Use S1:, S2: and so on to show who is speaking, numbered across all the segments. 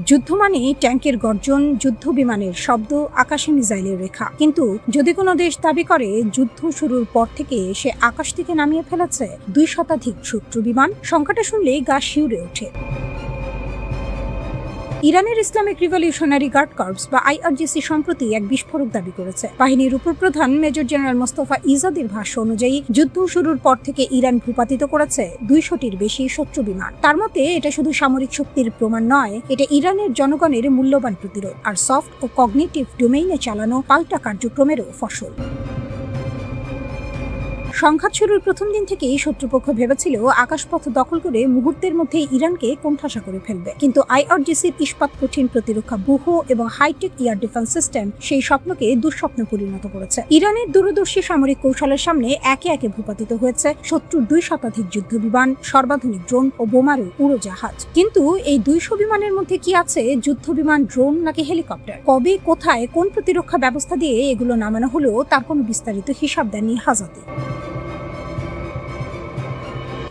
S1: যুদ্ধ মানে ট্যাঙ্কের গর্জন, যুদ্ধ বিমানের শব্দ, আকাশে মিসাইলের রেখা। কিন্তু যদি কোনো দেশ দাবি করে যুদ্ধ শুরুর পর থেকে সে আকাশ থেকে নামিয়ে ফেলেছে 2 শতাধিক শত্রু বিমান, সংখ্যাটা শুনলেই গা শিউরে ওঠে। ইরানের ইসলামিক রিভলিউশনারি গার্ড কর্পস বা আইআরজিসি সম্প্রতি এক বিস্ফোরক দাবি করেছে। বাহিনীর উপপ্রধান মেজর জেনারেল মোস্তফা ইজাদির ভাষ্য অনুযায়ী যুদ্ধ শুরুর পর থেকে ইরান ভূপাতিত করেছে 200টির বেশি শত্রু বিমান। তার মতে এটা শুধু সামরিক শক্তির প্রমাণ নয়, এটা ইরানের জনগণের মূল্যবান প্রতিরোধ আর সফট ও কগনিটিভ ডোমেইনে চালানো পাল্টা কার্যক্রমেরও ফসল। সংঘাত শুরুর প্রথম দিন থেকেই শত্রুপক্ষ ভেবেছিল আকাশপথ দখল করে মুহূর্তের মধ্যেই ইরানকে কোণঠাসা করে ফেলবে। কিন্তু আইআরজিসির ইস্পাত কঠিন প্রতিরক্ষা ব্যূহ এবং হাইটেক এয়ার ডিফেন্স সিস্টেম সেই স্বপ্নকে দুঃস্বপ্নে পরিণত করেছে। ইরানের দূরদর্শী সামরিক কৌশলের সামনে একে একে ভূপাতিত হয়েছে শত্রুর 2 শতাধিক যুদ্ধ বিমান, সর্বাধুনিক ড্রোন ও বোমারু উড়োজাহাজ। কিন্তু এই 200 বিমানের মধ্যে কি আছে যুদ্ধ বিমান, ড্রোন নাকি হেলিকপ্টার? কবে, কোথায়, কোন প্রতিরক্ষা ব্যবস্থা দিয়ে এগুলো নামানো হলেও তার কোনো বিস্তারিত হিসাব দেননি হাজাতি।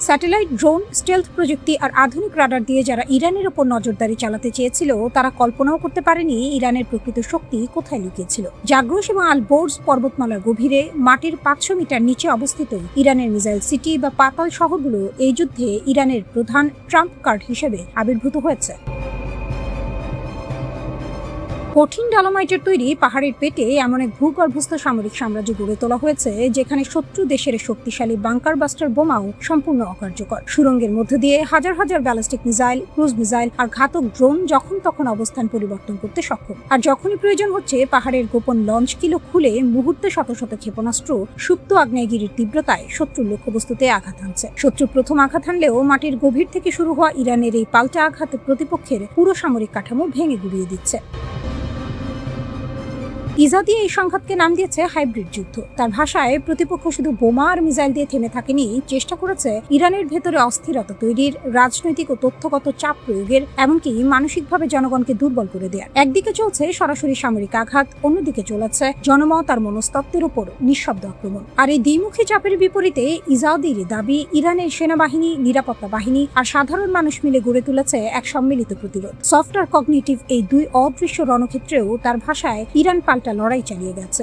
S1: স্যাটেলাইট, ড্রোন, স্টেলথ প্রযুক্তি আর আধুনিক রাডার দিয়ে যারা ইরানের ওপর নজরদারি চালাতে চেয়েছিল তারা কল্পনাও করতে পারেনি ইরানের প্রকৃত শক্তি কোথায় লুকিয়েছিল। জাগ্রোস এবং আল বোর্জ পর্বতমালার গভীরে মাটির 500 মিটার নিচে অবস্থিত ইরানের মিসাইল সিটি বা পাতাল শহরগুলো এই যুদ্ধে ইরানের প্রধান ট্রাম্প কার্ড হিসেবে আবির্ভূত হয়েছে। কঠিন ডলোমাইটের তৈরি পাহাড়ের পেটে এমন এক ভূগর্ভস্থ সামরিক সাম্রাজ্য গড়ে তোলা হয়েছে যেখানে শত্রু দেশের শক্তিশালী বাংকার বাস্টার বোমাও সম্পূর্ণ অকার্যকর। সুড়ঙ্গের মধ্য দিয়ে হাজার হাজার ব্যালিস্টিক মিসাইল, ক্রুজ মিসাইল আর ঘাতক ড্রোন যখন তখন অবস্থান পরিবর্তন করতে সক্ষম। আর যখনই প্রয়োজন হচ্ছে পাহাড়ের গোপন লঞ্চ কিলো খুলে মুহূর্তে শত শত ক্ষেপণাস্ত্র সুপ্ত আগ্নেয়গিরির তীব্রতায় শত্রুর লক্ষ্যবস্তুতে আঘাত হানছে। শত্রু প্রথম আঘাত হানলেও মাটির গভীর থেকে শুরু হওয়া ইরানের এই পাল্টা আঘাত প্রতিপক্ষের পুরো সামরিক কাঠামো ভেঙে গুড়িয়ে দিচ্ছে। ইজাদি এই সংঘাতকে নাম দিয়েছে হাইব্রিড যুদ্ধ। তার ভাষায় প্রতিপক্ষ শুধু বোমা আর মিসাইল দিয়ে থেমে থাকেনি, চেষ্টা করেছে ইরানের ভেতরে অস্থিরতা তৈরির, রাজনৈতিক ও তথ্যগত চাপ প্রয়োগের, এমনকি মানসিকভাবে জনগণকে দুর্বল করে দেওয়ার। একদিকে চলছে সরাসরি সামরিক আঘাত, অন্যদিকে চলেছে জনমত আর মনস্তত্ত্বের উপর নিঃশব্দ আক্রমণ। আর এই দ্বিমুখী চাপের বিপরীতে ইজাদির দাবি ইরানের সেনাবাহিনী, নিরাপত্তা বাহিনী আর সাধারণ মানুষ মিলে গড়ে তুলেছে এক সম্মিলিত প্রতিরোধ। সফট আর কগনিটিভ এই 2 অদৃশ্য রণক্ষেত্রেও তার ভাষায় ইরান পাল্টা লড়াই চালিয়ে গেছে।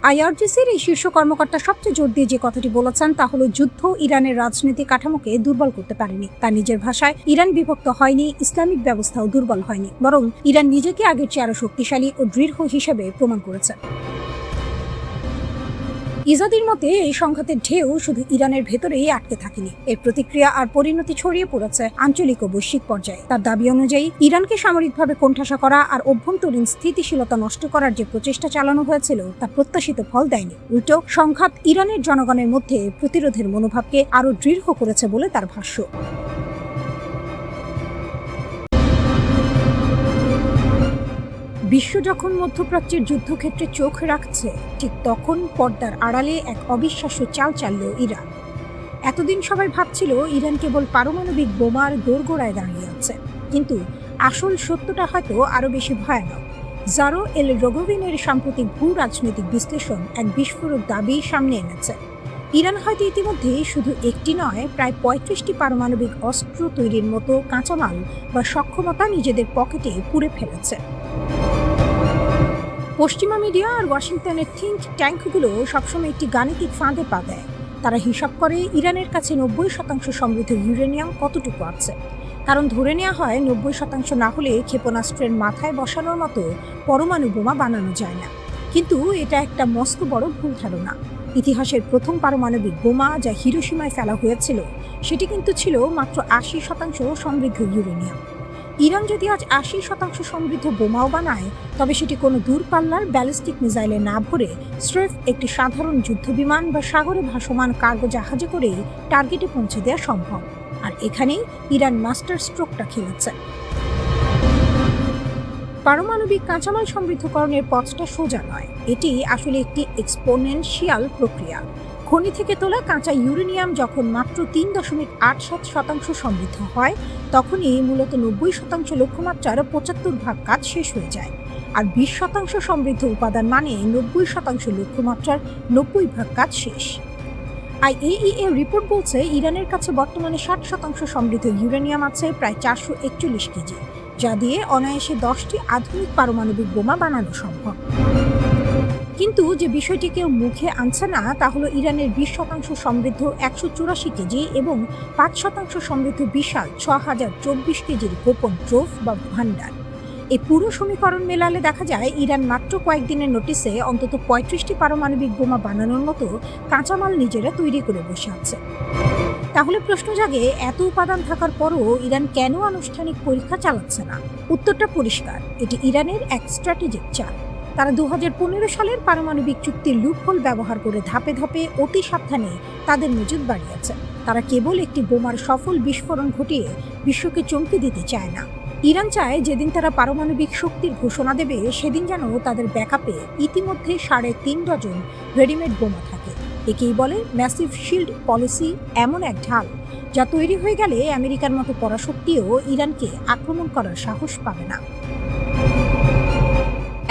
S1: আইআরজিসির এই শীর্ষ কর্মকর্তা সবচেয়ে জোর দিয়ে যে কথাটি বলেছেন তা হলো যুদ্ধ ইরানের রাজনৈতিক কাঠামোকে দুর্বল করতে পারেনি। তার নিজের ভাষায় ইরান বিভক্ত হয়নি, ইসলামিক ব্যবস্থাও দুর্বল হয়নি, বরং ইরান নিজেকে আগের চেয়ে আরো শক্তিশালী ও দৃঢ় হিসেবে প্রমাণ করেছে। ইজাদির মতে এই সংঘাতের ঢেউ শুধু ইরানের ভেতরেই আটকে থাকেনি, এর প্রতিক্রিয়া আর পরিণতি ছড়িয়ে পড়েছে আঞ্চলিক ও বৈশ্বিক পর্যায়ে। তার দাবি অনুযায়ী ইরানকে সামরিকভাবে কোণঠাসা করা আর অভ্যন্তরীণ স্থিতিশীলতা নষ্ট করার যে প্রচেষ্টা চালানো হয়েছিল তা প্রত্যাশিত ফল দেয়নি। উল্টো সংঘাত ইরানের জনগণের মধ্যে প্রতিরোধের মনোভাবকে আরো দৃঢ় করেছে বলে তার ভাষ্য। বিশ্ব যখন মধ্যপ্রাচ্যের যুদ্ধক্ষেত্রে চোখ রাখছে, ঠিক তখন পর্দার আড়ালে এক অবিশ্বাস্য চাল চালল ইরান। এতদিন সবাই ভাবছিল ইরান কেবল পারমাণবিক বোমার দোরগোড়ায় দাঁড়িয়ে আছে, কিন্তু আসল সত্যটা হয়তো আরো বেশি ভয়ানক। জারো এল রোগোভিনের সাম্প্রতিক ভূ রাজনৈতিক বিশ্লেষণ এক বিস্ফোরক দাবি সামনে এনেছে। ইরান হয়তো ইতিমধ্যে শুধু একটি নয়, প্রায় 35টি পারমাণবিক অস্ত্র তৈরির মতো কাঁচামাল বা সক্ষমতা নিজেদের পকেটে পুরে ফেলেছে। পশ্চিমা মিডিয়া আর ওয়াশিংটনের থিঙ্ক ট্যাঙ্কগুলো সবসময় একটি গাণিতিক ফাঁদে পা দেয়। তারা হিসাব করে ইরানের কাছে 90% সমৃদ্ধ ইউরেনিয়াম কতটুকু আছে। কারণ ধরে নেওয়া হয় 90% না হলে ক্ষেপণাস্ত্রের মাথায় বসানোর মতো পরমাণু বোমা বানানো যায় না। কিন্তু এটা একটা মস্ত বড় ভুল ধারণা। ইতিহাসের প্রথম পারমাণবিক বোমা যা হিরোশিমায় ফেলা হয়েছিল সেটি কিন্তু ছিল মাত্র 80% সমৃদ্ধ ইউরেনিয়াম। ইরান যদি আজ 80% সমৃদ্ধ বোমাও বানায়, তবে সেটি কোনো দূরপাল্লার ব্যালিস্টিক মিসাইলে না ভরে স্রেফ একটি সাধারণ যুদ্ধবিমান বা সাগরে ভাসমান কার্গো জাহাজে করেই টার্গেটে পৌঁছে দেওয়া সম্ভব। আর এখানেই ইরান মাস্টার স্ট্রোকটা খেলেছে। পারমাণবিক কাঁচামাল সমৃদ্ধকরণের পথটা সোজা নয়, এটি আসলে একটি এক্সপোনেনশিয়াল প্রক্রিয়া। খনি থেকে তোলা কাঁচা ইউরেনিয়াম যখন মাত্র 3.87% সমৃদ্ধ হয়, তখনই মূলত 90% লক্ষ্যমাত্রার 75% কাজ শেষ হয়ে যায়। আর 20% সমৃদ্ধ উপাদান মানে 90% লক্ষ্যমাত্রার 90% কাজ শেষ। IAEA রিপোর্ট বলছে ইরানের কাছে বর্তমানে 60% সমৃদ্ধ ইউরেনিয়াম আছে, প্রায় 441 কেজি, যা দিয়ে অনায়াসে 10টি আধুনিক পারমাণবিক বোমা বানানো সম্ভব। কিন্তু যে বিষয়টি কেউ মুখে আনছে না তা হলো ইরানের 20% সমৃদ্ধ 184 কেজি এবং 5% সমৃদ্ধ বিশাল 6024 কেজির গোপন ট্রোফ বা ভান্ডার। এই পুরো সমীকরণ মেলালে দেখা যায় ইরান মাত্র কয়েকদিনের নোটিসে অন্তত 35টি পারমাণবিক বোমা বানানোর মতো কাঁচামাল নিজেরা তৈরি করে বসে আছে। তাহলে প্রশ্ন জাগে, এত উপাদান থাকার পরও ইরান কেন আনুষ্ঠানিক পরীক্ষা চালাচ্ছে না? উত্তরটা পরিষ্কার, এটি ইরানের এক স্ট্র্যাটেজিক চাল। তারা 2015 সালের পারমাণবিক চুক্তির লুপহোল ব্যবহার করে ধাপে ধাপে অতি সাবধানে তাদের মজুদ বাড়িয়েছে। তারা কেবল একটি বোমার সফল বিস্ফোরণ ঘটিয়ে বিশ্বকে চমকে দিতে চায় না। ইরান চায় যেদিন তারা পারমাণবিক শক্তির ঘোষণা দেবে সেদিন যেন তাদের ব্যাকআপে ইতিমধ্যে 3.5 ডজন রেডিমেড বোমা থাকে। একেই বলে ম্যাসিভ শিল্ড পলিসি, এমন এক ঢাল যা তৈরি হয়ে গেলে আমেরিকার মতো পরাশক্তিও ইরানকে আক্রমণ করার সাহস পাবে না।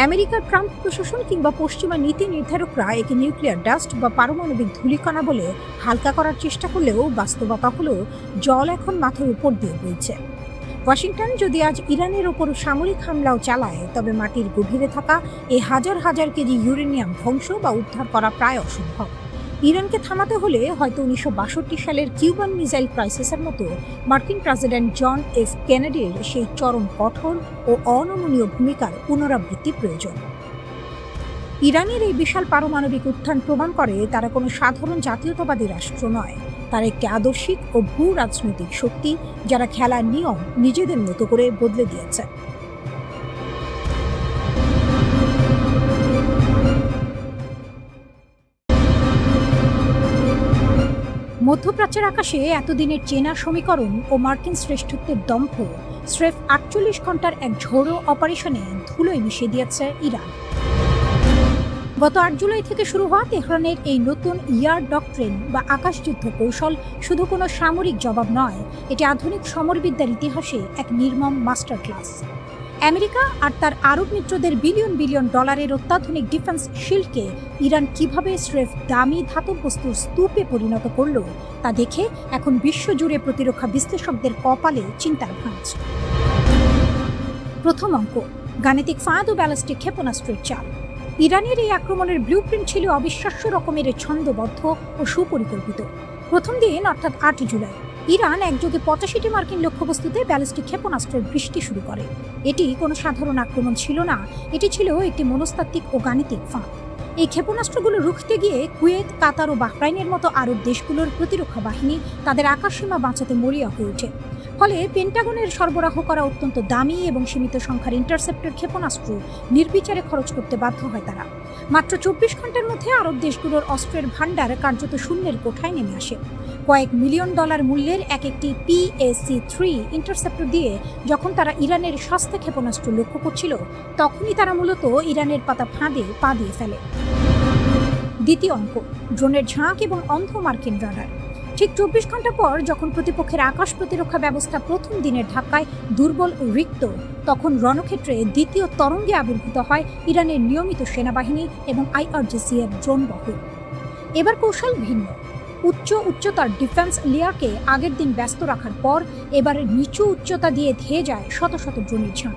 S1: আমেরিকার ট্রাম্প প্রশাসন কিংবা পশ্চিমা নীতি নির্ধারকরা একে নিউক্লিয়ার ডাস্ট বা পারমাণবিক ধূলিকণা বলে হালকা করার চেষ্টা করলেও বাস্তবতা হলো জল এখন মাথার উপর দিয়ে বইছে। ওয়াশিংটন যদি আজ ইরানের ওপর সামরিক হামলাও চালায়, তবে মাটির গভীরে থাকা এই হাজার হাজার কেজি ইউরেনিয়াম ধ্বংস বা উদ্ধার করা প্রায় অসম্ভব। ইরানকে থামাতে হলে হয়তো 1962 সালের কিউবান মিসাইল ক্রাইসিসের মতো মার্কিন প্রেসিডেন্ট জন এফ কেনেডির সেই চরম কঠোর ও অনমনীয় ভূমিকার পুনরাবৃত্তি প্রয়োজন। ইরানের এই বিশাল পারমাণবিক উত্থান প্রমাণ করে তারা কোনো সাধারণ জাতীয়তাবাদী রাষ্ট্র নয়, তারা একটি আদর্শিক ও ভূ রাজনৈতিক শক্তি যারা খেলার নিয়ম নিজেদের মতো করে বদলে দিয়েছে। মধ্যপ্রাচ্যের আকাশে এতদিনের চেনা সমীকরণ ও মার্কিন শ্রেষ্ঠত্বের দম্ভ স্রেফ 48 ঘন্টার এক ঝোড়ো অপারেশনে ধুলোয় মিশিয়ে দিয়েছে ইরান। গত 8 জুলাই থেকে শুরু হওয়া তেহরানের এই নতুন ইয়ার ডক্ট্রিন বা আকাশযুদ্ধ কৌশল শুধু কোনো সামরিক জবাব নয়, এটি আধুনিক সমরবিদ্যার ইতিহাসে এক নির্মম মাস্টার ক্লাস। আমেরিকা আর তার আরব মিত্রদের বিলিয়ন বিলিয়ন ডলারের অত্যাধুনিক ডিফেন্স শিল্ডকে ইরান কিভাবে স্রেফ দামি ধাতব বস্তুর স্তূপে পরিণত করল তা দেখে এখন বিশ্বজুড়ে প্রতিরক্ষা বিশ্লেষকদের কপালে চিন্তার ভাঁজ। প্রথম অঙ্ক, গাণিতিক ফাঁদ ও ব্যালিস্টিক ক্ষেপণাস্ত্রের চাল। ইরানের এই আক্রমণের ব্লুপ্রিন্ট ছিল অবিশ্বাস্য রকমের ছন্দবদ্ধ ও সুপরিকল্পিত। প্রথম দিন অর্থাৎ 8 জুলাই ইরান একযোগে 85টি মার্কিন লক্ষ্যবস্তুতে ব্যালিস্টিক ক্ষেপণাস্ত্রের বৃষ্টি শুরু করে। এটি কোনো সাধারণ আক্রমণ ছিল না, এটি ছিল একটি মনস্তাত্ত্বিক ও গাণিতিক ফাঁদ। এই ক্ষেপণাস্ত্রগুলো রুখতে গিয়ে কুয়েত, কাতার ও বাহরাইনের মতো আরব দেশগুলোর প্রতিরক্ষা বাহিনী তাদের আকাশসীমা বাঁচাতে মরিয়া হয়ে ওঠে। ফলে পেন্টাগনের সরবরাহ করা অত্যন্ত দামি এবং সীমিত সংখ্যার ইন্টারসেপ্টর ক্ষেপণাস্ত্র নির্বিচারে খরচ করতে বাধ্য হয় তারা। মাত্র 24 ঘন্টার মধ্যে আরব দেশগুলোর অস্ত্রের ভাণ্ডার কার্যত শূন্যের কোঠায় নেমে আসে। কয়েক মিলিয়ন ডলার মূল্যের এক একটি PAC-3 ইন্টারসেপ্টর দিয়ে যখন তারা ইরানের সস্তা ক্ষেপণাস্ত্র লক্ষ্য করছিল, তখনই তারা মূলত ইরানের পাতা ফাঁদে পা দিয়ে ফেলে। দ্বিতীয় অঙ্ক, ড্রোনের ঝাঁক এবং অন্ধ মার্কিন রাডার। ঠিক 24 ঘন্টা পর যখন প্রতিপক্ষের আকাশ প্রতিরক্ষা ব্যবস্থা প্রথম দিনের ধাক্কায় দুর্বল ও রিক্ত, তখন রণক্ষেত্রে দ্বিতীয় তরঙ্গে আবির্ভূত হয় ইরানের নিয়মিত সেনাবাহিনী এবং IRGC এর ড্রোন বহর। এবার কৌশল ভিন্ন। উচ্চতার ডিফেন্স লেয়ারকে আগের দিন ব্যস্ত রাখার পর এবার নিচু উচ্চতা দিয়ে ধেয়ে যায় শত শত ড্রোনের ঝাঁক।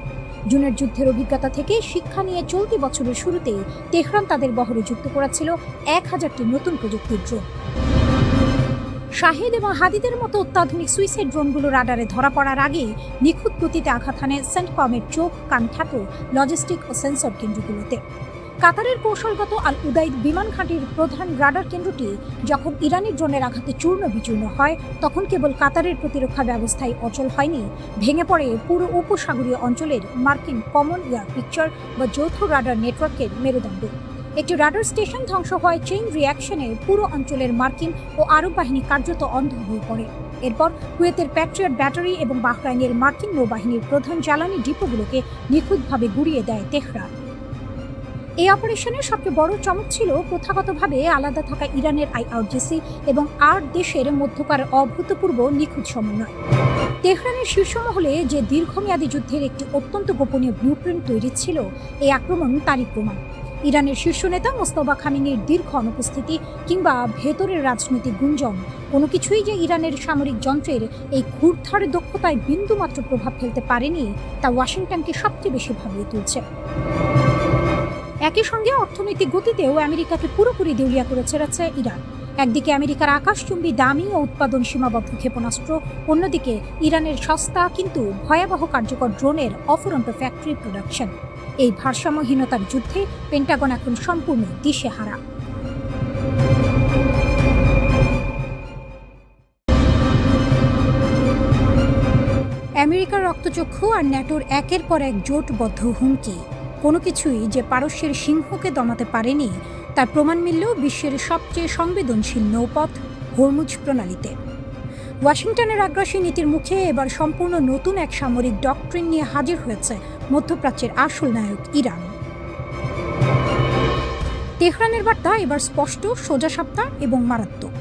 S1: জুনের যুদ্ধের অভিজ্ঞতা থেকে শিক্ষা নিয়ে চলতি বছরের শুরুতে তেহরান তাদের বহরে যুক্ত করেছিল 1000টি নতুন প্রযুক্তির ড্রোন। শাহিদ এবং হাদিদের মতো অত্যাধুনিক সুইসাইড ড্রোনগুলো রাডারে ধরা পড়ার আগেই নিখুঁত গতিতে আঘাত হানে সেন্টকমের চোখ, কান খ্যাত লজিস্টিক ও সেন্সর কেন্দ্রগুলোতে। কাতারের কৌশলগত আল উদাইদ বিমান ঘাঁটির প্রধান রাডার কেন্দ্রটি যখন ইরানি ড্রোনের আঘাতে চূর্ণ বিচূর্ণ হয়, তখন কেবল কাতারের প্রতিরক্ষা ব্যবস্থায় অচল হয়নি, ভেঙে পড়ে পুরো উপসাগরীয় অঞ্চলের মার্কিন কমন এয়ার পিকচার বা যৌথ রাডার নেটওয়ার্কের মেরুদণ্ড। একটি রাডার স্টেশন ধ্বংস হয় চেইন রিয়াকশনে পুরো অঞ্চলের মার্কিন ও আরব বাহিনী কার্যত অন্ধ হয়ে পড়ে। এরপর কুয়েতের প্যাট্রিয়ট ব্যাটারি এবং বাহরাইনের মার্কিন নৌবাহিনীর প্রধান জ্বালানি ডিপোগুলোকে নিখুঁতভাবে গুড়িয়ে দেয় তেহরান। এই অপারেশনের সবচেয়ে বড় চমক ছিল প্রথাগতভাবে আলাদা থাকা ইরানের IRGC এবং 8 দেশের মধ্যকার অভূতপূর্ব নিখুঁত সমন্বয়। তেহরানের শীর্ষ মহলে যে দীর্ঘমেয়াদী যুদ্ধের একটি অত্যন্ত গোপনীয় ব্লুপ্রিন্ট তৈরি ছিল, এই আক্রমণ তারই প্রমাণ। ইরানের শীর্ষ নেতা মোস্তফা খামেনির দীর্ঘ অনুপস্থিতি কিংবা ভেতরের রাজনৈতিক গুঞ্জন কোনো কিছুই যে ইরানের সামরিক যন্ত্রের এই ঘুরধার দক্ষতায় বিন্দুমাত্র প্রভাব ফেলতে পারেনি তা ওয়াশিংটনকে সবচেয়ে বেশি ভাবিয়ে তুলছে। একই সঙ্গে অর্থনৈতিক গতিতেও আমেরিকাকে পুরোপুরি দেউলিয়া করে ছেড়েছে ইরান। একদিকে আমেরিকার আকাশচুম্বী দামি ও উৎপাদন সীমাবদ্ধ ক্ষেপণাস্ত্র, অন্যদিকে ইরানের সস্তা কিন্তু ভয়াবহ কার্যকর ড্রোনের অফুরন্ত ফ্যাক্টরি প্রোডাকশন। এই ভারসাম্যহীনতার যুদ্ধে পেন্টাগন এখন সম্পূর্ণ দিশেহারা। আমেরিকার রক্তচক্ষু আর ন্যাটোর একের পর এক জোটবদ্ধ হুমকি কোনো কিছুই যে পারস্যের সিংহকে দমাতে পারেনি তার প্রমাণ মিলল বিশ্বের সবচেয়ে সংবেদনশীল নৌপথ হরমুজ প্রণালীতে। ওয়াশিংটনের আগ্রাসী নীতির মুখে এবার সম্পূর্ণ নতুন এক সামরিক ডক্ট্রিন নিয়ে হাজির হয়েছে মধ্যপ্রাচ্যের আসল নায়ক ইরান। তেহরানের বার্তা এবার স্পষ্ট, সোজাসাপ্টা এবং মারাত্মক।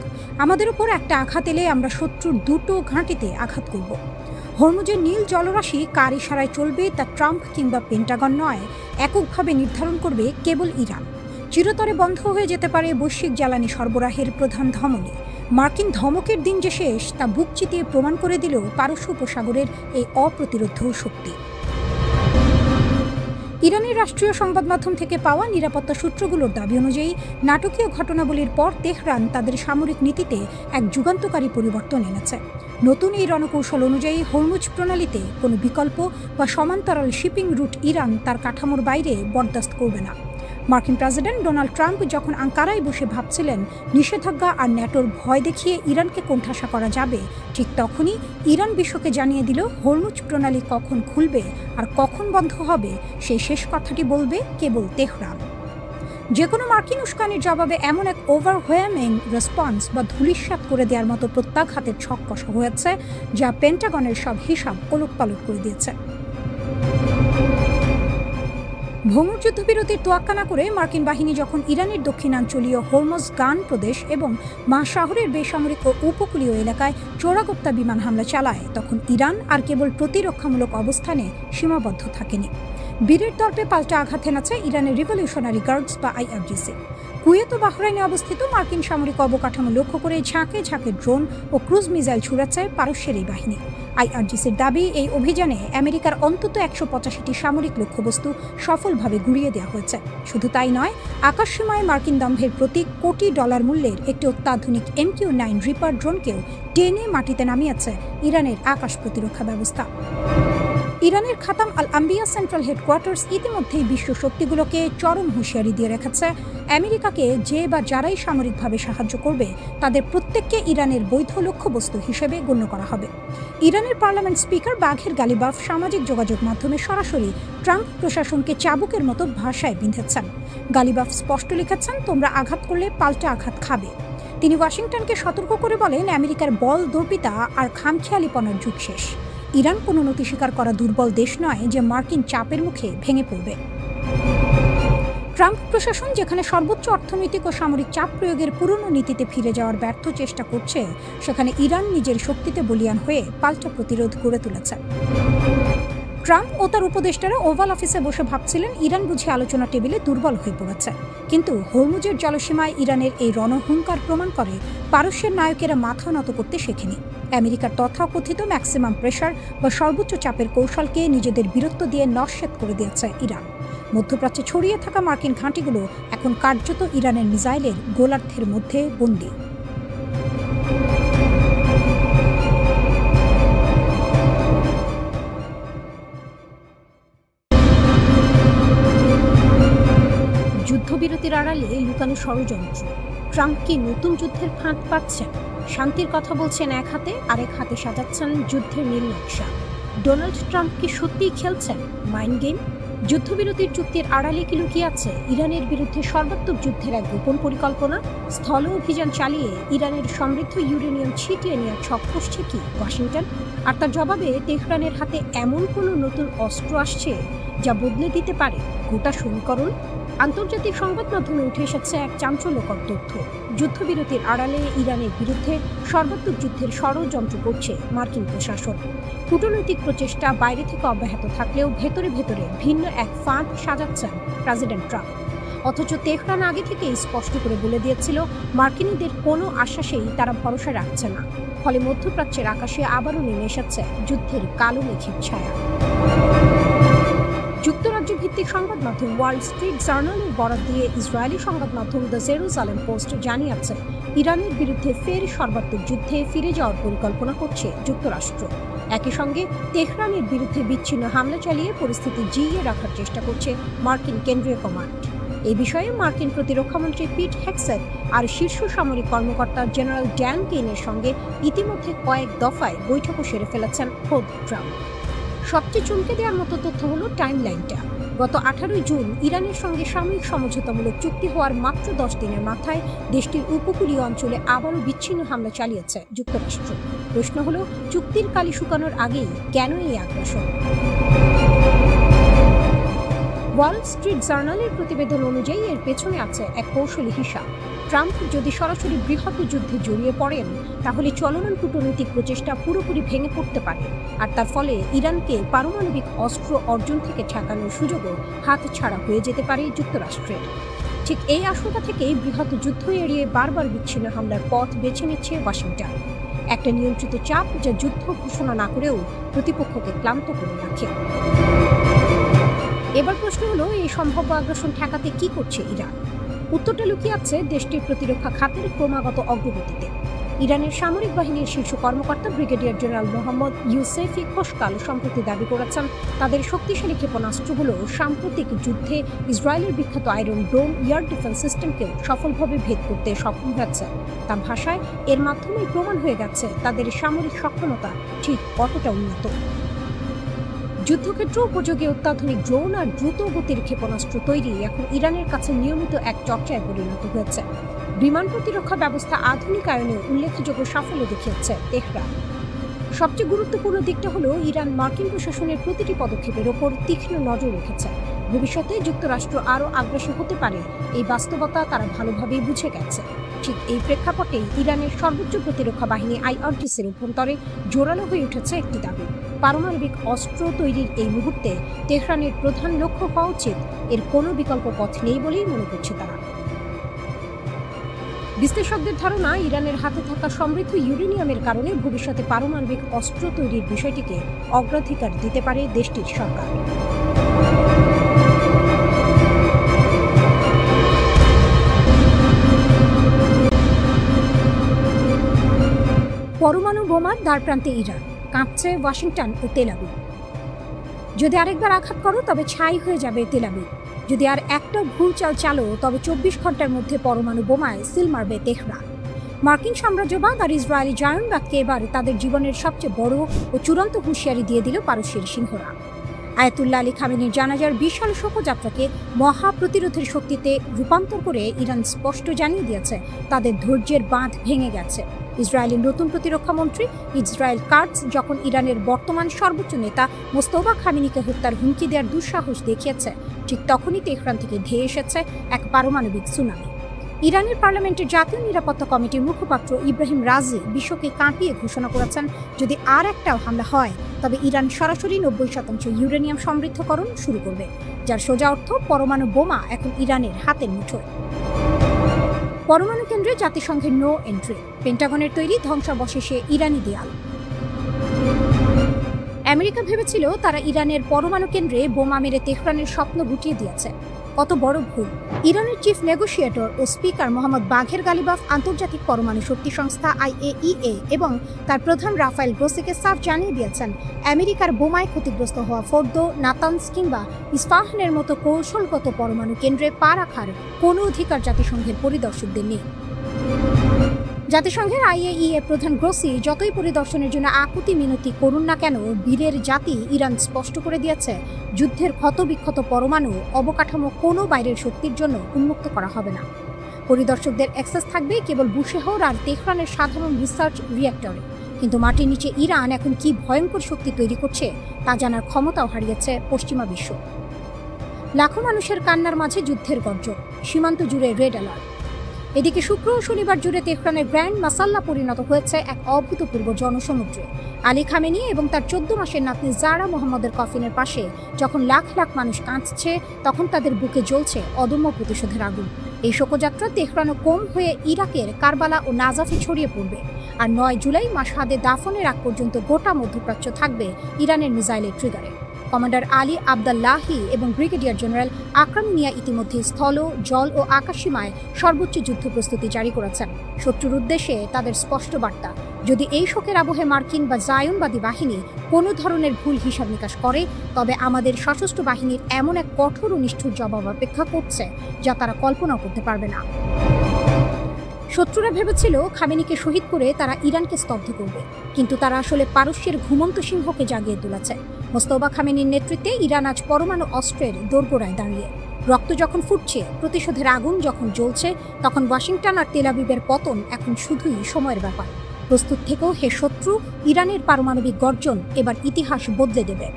S1: আমাদের উপর একটা আঘাত এলে আমরা শত্রুর দুটো ঘাঁটিতে আঘাত করব। হরমুজের নীল জলরাশি কার ইশারায় চলবে তা ট্রাম্প কিংবা পেন্টাগন নয়, এককভাবে নির্ধারণ করবে কেবল ইরান। চিরতরে বন্ধ হয়ে যেতে পারে বৈশ্বিক জ্বালানি সরবরাহের প্রধান ধমনী। মার্কিন ধমকের দিন যে শেষ তা বুক চিতিয়ে প্রমাণ করে দিল পারস্য উপসাগরের এই অপ্রতিরোধ্য শক্তি। ইরানের রাষ্ট্রীয় সংবাদ মাধ্যম থেকে পাওয়া নিরাপত্তা সূত্রগুলোর দাবি অনুযায়ী নাটকীয় ঘটনাবলীর পর তেহরান তাদের সামরিক নীতিতে এক যুগান্তকারী পরিবর্তন এনেছে। নতুন এই রণকৌশল অনুযায়ী হরমুজ প্রণালীতে কোনো বিকল্প বা সমান্তরাল শিপিং রুট ইরান তার কাঠামোর বাইরে বরদাস্ত করবে না। মার্কিন প্রেসিডেন্ট ডোনাল্ড ট্রাম্প যখন আঙ্কারায় বসে ভাবছিলেন নিষেধাজ্ঞা আর ন্যাটোর ভয় দেখিয়ে ইরানকে কোণঠাসা করা যাবে, ঠিক তখনই ইরান বিশ্বকে জানিয়ে দিল হরমুজ প্রণালী কখন খুলবে আর কখন বন্ধ হবে সেই শেষ কথাটি বলবে কেবল তেহরান। যে কোনো মার্কিন উস্কানির জবাবে এমন এক ওভারওয়েলমিং রেসপন্স বা ধূলিসাৎ করে দেওয়ার মতো প্রত্যাঘাতের ছক কষা হয়েছে যা পেন্টাগনের সব হিসাব ওলটপালট করে দিয়েছে। ভঙ্গুর যুদ্ধবিরতির তোয়াক্কা না করে মার্কিন বাহিনী যখন ইরানের দক্ষিণাঞ্চলীয় হরমুজগান প্রদেশ এবং শহরের বেসামরিক ও উপকূলীয় এলাকায় চোরাগোপ্তা বিমান হামলা চালায়, তখন ইরান আর কেবল প্রতিরক্ষামূলক অবস্থানে সীমাবদ্ধ থাকেনি। বীরের দর্পে পাল্টা আঘাত হেনেছে ইরানের রিভলিউশনারি গার্ডস বা IRGC। কুয়েত ও বাহরাইনে অবস্থিত মার্কিন সামরিক অবকাঠামো লক্ষ্য করে ঝাঁকে ঝাঁকে ড্রোন ও ক্রুজ মিসাইল ছুড়েছে পারস্যের এই বাহিনী। IRGCর দাবি, এই অভিযানে আমেরিকার অন্তত 185টি সামরিক লক্ষ্যবস্তু সফলভাবে গুঁড়িয়ে দেওয়া হয়েছে। শুধু তাই নয়, আকাশসীমায় মার্কিন দম্ভের প্রতি কোটি ডলার মূল্যের একটি অত্যাধুনিক MQ-9 রিপার ড্রোনকেও টেনে মাটিতে নামিয়েছে ইরানের আকাশ প্রতিরক্ষা ব্যবস্থা। ইরানের খাতাম আল আম্বিয়া সেন্ট্রাল হেডকোয়ার্টার্স ইতিমধ্যেই বিশ্ব শক্তিগুলোকে চরম হুঁশিয়ারি দিয়ে রেখেছে আমেরিকাকে যে বা যারাই সামরিকভাবে সাহায্য করবে তাদের প্রত্যেককে ইরানের বৈধ লক্ষ্যবস্তু হিসেবে গণ্য করা হবে। ইরানের পার্লামেন্ট স্পিকার বাঘের গালিবাফ সামাজিক যোগাযোগ মাধ্যমে সরাসরি ট্রাম্প প্রশাসনকে চাবুকের মতো ভাষায় বিঁধেছেন। গালিবাফ স্পষ্ট লিখেছেন, তোমরা আঘাত করলে পাল্টা আঘাত খাবে। তিনি ওয়াশিংটনকে সতর্ক করে বলেন, আমেরিকার বল দর্পিতা আর খামখেয়ালিপনার যুগ শেষ। ইরান কোনো নতি স্বীকার করা দুর্বল দেশ নয় যে মার্কিন চাপের মুখে ভেঙে পড়বে। ট্রাম্প প্রশাসন যেখানে সর্বোচ্চ অর্থনৈতিক ও সামরিক চাপ প্রয়োগের পুরনো নীতিতে ফিরে যাওয়ার ব্যর্থ চেষ্টা করছে, সেখানে ইরান নিজের শক্তিতে বলীয়ান হয়ে পাল্টা প্রতিরোধ গড়ে তুলেছে। ট্রাম্প ও তার উপদেষ্টারা ওভাল অফিসে বসে ভাবছিলেন ইরান বুঝি আলোচনা টেবিলে দুর্বল হয়ে পড়েছে। কিন্তু হরমুজের জলসীমায় ইরানের এই রণহুঙ্কার প্রমাণ করে পারস্যের নায়কেরা মাথা নত করতে শেখেনি। আমেরিকার তথাকথিত ম্যাক্সিমাম প্রেশার বা সর্বোচ্চ চাপের কৌশলকে নিজেদের বীরত্ব দিয়ে নস্যাৎ করে দিয়েছে ইরান। মধ্যপ্রাচ্যে ছড়িয়ে থাকা মার্কিন ঘাঁটিগুলো এখন কার্যত ইরানের মিসাইলের গোলার্ধের মধ্যে বন্দী। যুদ্ধবিরতির আড়ালে লুকানো ষড়যন্ত্র। ট্রাম্প কি নতুন যুদ্ধের ফাঁদ পাচ্ছেন? শান্তির কথা বলছেন এক হাতে, আরেক হাতে সাজাচ্ছেন যুদ্ধের নীল নকশা। ডোনাল্ড ট্রাম্প কি সত্যিই খেলছেন মাইন্ড গেম? যুদ্ধবিরতির চুক্তির আড়ালে কি লুকিয়ে আছে ইরানের বিরুদ্ধে সর্বাত্মক যুদ্ধের এক গোপন পরিকল্পনা? স্থল অভিযান চালিয়ে ইরানের সমৃদ্ধ ইউরেনিয়াম ছিটিয়ে নেওয়ার ছক কষছে কি ওয়াশিংটন? আর তার জবাবে তেহরানের হাতে এমন কোনো নতুন অস্ত্র আসছে যা বদলে দিতে পারে গোটা সমীকরণ? আন্তর্জাতিক সংবাদ মাধ্যমে উঠে এসেছে এক চাঞ্চল্যকর তথ্য। যুদ্ধবিরতির আড়ালে ইরানের বিরুদ্ধে সর্বাত্মক যুদ্ধের ষড়যন্ত্র করছে মার্কিন প্রশাসন। কূটনৈতিক প্রচেষ্টা বাইরে থেকে অব্যাহত থাকলেও ভেতরে ভেতরে ভিন্ন এক ফাঁদ সাজাচ্ছেন প্রেসিডেন্ট ট্রাম্প। অথচ তেহরান আগে থেকেই স্পষ্ট করে বলে দিয়েছিল মার্কিনীদের কোনো আশ্বাসেই তারা ভরসা রাখছে না। ফলে মধ্যপ্রাচ্যের আকাশে আবারও নেমে এসেছে যুদ্ধের কালো মেঘের ছায়া। যুক্তরাজ্য ভিত্তিক সংবাদ মাধ্যম ওয়াল স্ট্রিট জার্নালের বরাত দিয়ে ইসরায়েলি সংবাদ মাধ্যম দ্য জেরুজালেম পোস্ট জানিয়েছে, ইরানের বিরুদ্ধে ফের সর্বাত্মক যুদ্ধে ফিরে যাওয়ার পরিকল্পনা করছে যুক্তরাষ্ট্র। একই সঙ্গে তেহরানের বিরুদ্ধে বিচ্ছিন্ন হামলা চালিয়ে পরিস্থিতি জিইয়ে রাখার চেষ্টা করছে মার্কিন কেন্দ্রীয় কমান্ড। এই বিষয়ে মার্কিন প্রতিরক্ষামন্ত্রী পিট হেগসেথ আর শীর্ষ সামরিক কর্মকর্তা জেনারেল ড্যান কেইনের সঙ্গে ইতিমধ্যে কয়েক দফায় বৈঠকও সেরে ফেলেছেন খোদ ট্রাম্প। সবচেয়ে চমকে দেওয়ার মতো তথ্য হলো টাইমলাইনটা। গত 18 জুন ইরানের সঙ্গে সাময়িক সমঝোতামূলক চুক্তি হওয়ার মাত্র 10 দিনের মাথায় দেশটির উপকূলীয় অঞ্চলে আবারও বিচ্ছিন্ন হামলা চালিয়েছে যুক্তরাষ্ট্র। প্রশ্ন হলো, চুক্তির কালি শুকানোর আগেই কেন এই আগ্রাসন? ওয়াল স্ট্রিট জার্নালের প্রতিবেদন অনুযায়ী এর পেছনে আছে এক কৌশলী হিসাব। ট্রাম্প যদি সরাসরি বৃহৎ যুদ্ধে জড়িয়ে পড়েন, তাহলে চলমান কূটনৈতিক প্রচেষ্টা পুরোপুরি ভেঙে পড়তে পারে, আর তার ফলে ইরানকে পারমাণবিক অস্ত্র অর্জন থেকে ঠেকানোর সুযোগও হাতছাড়া হয়ে যেতে পারে যুক্তরাষ্ট্রের। ঠিক এই আশঙ্কা থেকেই বৃহৎ যুদ্ধ এড়িয়ে বারবার বিচ্ছিন্ন হামলার পথ বেছে নিচ্ছে ওয়াশিংটন। একটা নিয়ন্ত্রিত চাপ যা যুদ্ধ ঘোষণা না করেও প্রতিপক্ষকে ক্লান্ত করে রাখে। এবার প্রশ্ন হলো, এই সম্ভাব্য আগ্রাসন ঠেকাতে কি করছে ইরান? উত্তরটা লুকিয়ে আছে দেশটির প্রতিরক্ষা খাতের ক্রমাগত অগ্রগতিতে। ইরানের সামরিক বাহিনীর শীর্ষ কর্মকর্তা ব্রিগেডিয়ার জেনারেল মোহাম্মদ ইউসেফি খোশকাল সম্প্রতি দাবি করেছেন, তাদের শক্তিশালী ক্ষেপণাস্ত্রগুলো সাম্প্রতিক যুদ্ধে ইসরায়েলের বিখ্যাত আয়রন ডোম এয়ার ডিফেন্স সিস্টেমকেও সফলভাবে ভেদ করতে সক্ষম হয়েছে। তার ভাষায়, এর মাধ্যমেই প্রমাণ হয়ে গেছে তাদের সামরিক সক্ষমতা ঠিক কতটা উন্নত। যুদ্ধক্ষেত্র উপযোগী অত্যাধুনিক ড্রোন আর দ্রুত গতির ক্ষেপণাস্ত্র তৈরি এখন ইরানের কাছে নিয়মিত এক চর্চায় পরিণত হয়েছে। বিমান প্রতিরক্ষা ব্যবস্থা আধুনিকায়নে উল্লেখযোগ্য সাফল্য দেখিয়েছে তেহরান। সবচেয়ে গুরুত্বপূর্ণ দিকটা হলো, ইরান মার্কিন প্রশাসনের প্রতিটি পদক্ষেপের ওপর তীক্ষ্ণ নজর রেখেছে। ভবিষ্যতে যুক্তরাষ্ট্র আরও আগ্রাসী হতে পারে, এই বাস্তবতা তারা ভালোভাবেই বুঝে গেছে। ঠিক এই প্রেক্ষাপটে ইরানের সর্বোচ্চ প্রতিরক্ষা বাহিনী আইআরজিসির অভ্যন্তরে জোরালো হয়ে উঠেছে একটি দাবি, পারমাণবিক অস্ত্র তৈরির এই মুহূর্তে তেহরানের প্রধান লক্ষ্য হওয়া উচিত। এর কোনো বিকল্প পথ নেই বলেই মনে করছে তারা। বিশ্লেষকদের ধারণা, ইরানের হাতে থাকা সমৃদ্ধ ইউরেনিয়ামের কারণে ভবিষ্যতে পারমাণবিক অস্ত্র তৈরির বিষয়টিকে অগ্রাধিকার দিতে পারে দেশটির সরকার। পরমাণু বোমার দ্বারপ্রান্তে ইরান, কাঁপছে ওয়াশিংটন ও তেল আবিব। যদি আরেকবার আঘাত করো তবে ছাই হয়ে যাবে তেল আবিব। যদি আর একটা ভুল চাল চালো তবে 24 ঘন্টার মধ্যে পরমাণু বোমায় সিল মারবে তেহরান। মার্কিন সাম্রাজ্যবাদ আর ইসরায়েলি জায়নবাদকে এবার তাদের জীবনের সবচেয়ে বড় ও চূড়ান্ত হুঁশিয়ারি দিয়ে দিল পারস্যের সিংহরা। আয়াতুল্লাহ আলী খামেনির জানাজার বিশাল শোভাযাত্রাকে মহা প্রতিরোধের শক্তিতে রূপান্তর করে ইরান স্পষ্ট জানিয়ে দিয়েছে তাদের ধৈর্যের বাঁধ ভেঙে গেছে। ইসরায়েলের নতুন প্রতিরক্ষা মন্ত্রী ইসরায়েল কাটজ যখন ইরানের বর্তমান সর্বোচ্চ নেতা মোস্তফা খামেনিকে হত্যার হুমকি দেওয়ার দুঃসাহস দেখিয়েছে, ঠিক তখনই তেহরান থেকে ধেয়ে এসেছে এক পারমাণবিক সুনামি। ইরানের পার্লামেন্টের জাতীয় নিরাপত্তা কমিটির মুখপাত্র ইব্রাহিম রাজি বিশ্বকে কাঁপিয়ে ঘোষণা করেছেন, যদি আর একটাও হামলা হয় তবে ইরান সরাসরি 90% ইউরেনিয়াম সমৃদ্ধকরণ শুরু করবে, যার সোজা অর্থ পরমাণু বোমা এখন ইরানের হাতের মুঠোয়। পরমাণু কেন্দ্রে জাতিসংঘের নো এন্ট্রি, পেন্টাগনের তৈরি ধ্বংসাবশেষে ইরানি দেয়াল। আমেরিকা ভেবেছিল তারা ইরানের পরমাণু কেন্দ্রে বোমা মেরে তেহরানের স্বপ্ন গুটিয়ে দিয়েছে। কত বড় ভুল! ইরানের চিফ নেগোশিয়েটর ও স্পিকার মোহাম্মদ বাঘের গালিবাফ আন্তর্জাতিক পরমাণু শক্তি সংস্থা IAEA এবং তার প্রধান রাফায়েল গ্রোসিকে সাফ জানিয়ে দিয়েছেন, আমেরিকার বোমায় ক্ষতিগ্রস্ত হওয়া ফোর্দো, নাতানস কিংবা ইস্পাহানের মতো কৌশলগত পরমাণু কেন্দ্রে পা রাখার কোনো অধিকার জাতিসংঘের পরিদর্শকদের নেই। জাতিসংঘের IAEA প্রধান গ্রোসি যতই পরিদর্শনের জন্য আকুতি মিনতি করুন না কেন, বীরের জাতি ইরান স্পষ্ট করে দিয়েছে, যুদ্ধের ক্ষতবিক্ষত পরমাণু অবকাঠামো কোনো বাইরের শক্তির জন্য উন্মুক্ত করা হবে না। পরিদর্শকদের অ্যাক্সেস থাকবে কেবল বুশেহর আর তেহরানের সাধারণ রিসার্চ রিঅ্যাক্টরে। কিন্তু মাটির নিচে ইরান এখন কি ভয়ঙ্কর শক্তি তৈরি করছে তা জানার ক্ষমতাও হারিয়েছে পশ্চিমা বিশ্ব। লাখো মানুষের কান্নার মাঝে যুদ্ধের গর্জন, সীমান্ত জুড়ে রেড অ্যালার্ট। এদিকে শুক্র ও শনিবার জুড়ে তেহরানের গ্র্যান্ড মাসাল্লা পরিণত হয়েছে এক অভূতপূর্ব জনসমুদ্রে। আলী খামেনি এবং তার 14 মাসের নাতনি জারা মোহাম্মদের কফিনের পাশে যখন লাখ লাখ মানুষ কাঁদছে, তখন তাদের বুকে জ্বলছে অদম্য প্রতিশোধের আগুন। এই শোকযাত্রা তেহরান ও কোম হয়ে ইরাকের কারবালা ও নাজাফে ছড়িয়ে পড়বে। আর 9 জুলাই মাশহাদে দাফনের আগ পর্যন্ত গোটা মধ্যপ্রাচ্য থাকবে ইরানের মিসাইলের ট্রিগারে। কমান্ডার আলী আবদাল্লাহি এবং ব্রিগেডিয়ার জেনারেল আকরাম মিয়া ইতিমধ্যে স্থল, জল ও আকাশসীমায় সর্বোচ্চ যুদ্ধ প্রস্তুতি জারি করেছেন। শত্রুর উদ্দেশ্যে তাদের স্পষ্ট বার্তা, যদি এই শোকের আবহে মার্কিন বা জায়নবাদী বাহিনী কোনো ধরনের ভুল হিসাব নিকাশ করে, তবে আমাদের সশস্ত্র বাহিনীর এমন এক কঠোর ও নিষ্ঠুর জবাব অপেক্ষা করছে যা তারা কল্পনা করতে পারবে না। শত্রুরা ভেবেছিল খামেনিকে শহীদ করে তারা ইরানকে স্তব্ধ করবে, কিন্তু তারা আসলে পারস্যের ঘুমন্ত সিংহকে জাগিয়ে তুলেছে। মোস্তফা খামেনির নেতৃত্বে ইরান আজ পরমাণু অস্ত্রের দোরগোড়ায় দাঁড়িয়ে। রক্ত যখন ফুটছে, প্রতিশোধের আগুন যখন জ্বলছে, তখন ওয়াশিংটন আর তেল আবিবের পতন এখন শুধুই সময়ের ব্যাপার। প্রস্তুত থেকেও হে শত্রু, ইরানের পারমাণবিক গর্জন এবার ইতিহাস বদলে দেবে।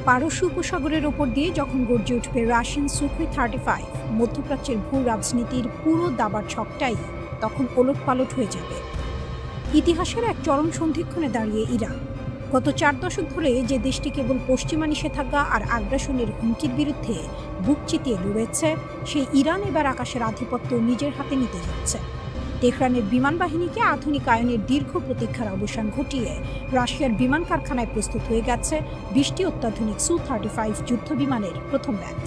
S1: পারস্য উপসাগরের ওপর দিয়ে যখন গর্জে উঠবে রাশিয়ান সুখোই 35, মধ্যপ্রাচ্যের ভূ রাজনীতির পুরো দাবার ছকটাই তখন ওলটপালট হয়ে যাবে। ইতিহাসের এক চরম সন্ধিক্ষণে দাঁড়িয়ে ইরান। গত 4 দশক ধরে যে দেশটি কেবল পশ্চিমা নিষেধাজ্ঞা আর আগ্রাসনের হুমকির বিরুদ্ধে বুক চিতিয়ে লড়েছে, সেই ইরান এবার আকাশের আধিপত্য নিজের হাতে নিতে যাচ্ছে। তেহরানের বিমান বাহিনীকে আধুনিকায়নের দীর্ঘ প্রতীক্ষার অবসান ঘটিয়ে রাশিয়ার বিমান কারখানায় প্রস্তুত হয়ে গেছে 20টি অত্যাধুনিক সু-35 যুদ্ধ বিমানের প্রথম ব্যাচ।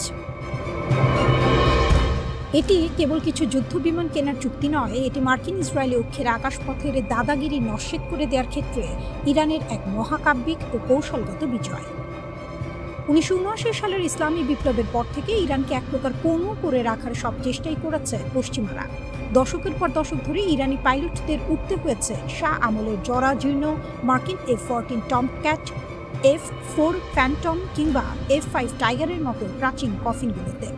S1: এটি কেবল কিছু যুদ্ধ বিমান কেনার চুক্তি নয়, এটি মার্কিন ইসরায়েলি অক্ষের আকাশপথের দাদাগিরি নস্যাৎ করে দেওয়ার ক্ষেত্রে ইরানের এক মহাকাব্যিক ও কৌশলগত বিজয়। 1979 সালের ইসলামী বিপ্লবের পর থেকে ইরানকে এক প্রকার পণ্য করে রাখার সব চেষ্টাই করেছে পশ্চিমারা। দশকের পর দশক ধরে ইরানি পাইলটদের উঠতে হয়েছে শাহ আমলের জরাজীর্ণ মার্কিন F-14 টমক্যাট, F-4 ফ্যান্টম কিংবা F-5 টাইগারের মতো প্রাচীন কফিনগুলোতে।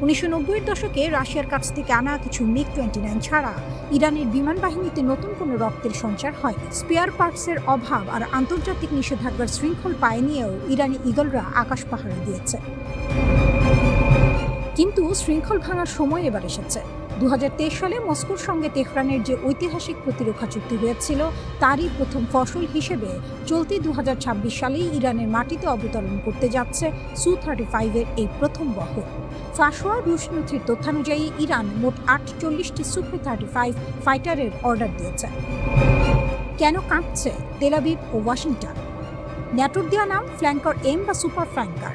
S1: 1990-এর দশকে রাশিয়ার কাছ থেকে আনা কিছু MiG-29 ছাড়া ইরানের বিমান বাহিনীতে নতুন কোনো রক্তের সঞ্চার হয়নি। স্পেয়ার পার্টসের অভাব আর আন্তর্জাতিক নিষেধাজ্ঞার শৃঙ্খল পায়ে নিয়েও ইরানি ইগলরা আকাশ পাহারা দিয়েছে। কিন্তু শৃঙ্খল ভাঙার সময় এবার এসেছে। 2023 সালে মস্কোর সঙ্গে তেহরানের যে ঐতিহাসিক প্রতিরক্ষা চুক্তি হয়েছিল, তারই প্রথম ফসল হিসেবে চলতি 2026 সালেই ইরানের মাটিতে অবতরণ করতে যাচ্ছে সু-35-এর এই প্রথম বহর। ফাঁস হওয়া রুশ নথির তথ্যানুযায়ী ইরান মোট 48টি সুখোই-35 ফাইটারের অর্ডার দিয়েছে। কেন কাঁপছে তেল আবিব ও ওয়াশিংটন? ন্যাটোর দেওয়া নাম ফ্ল্যাঙ্কার এম বা সুপার ফ্ল্যাঙ্কার।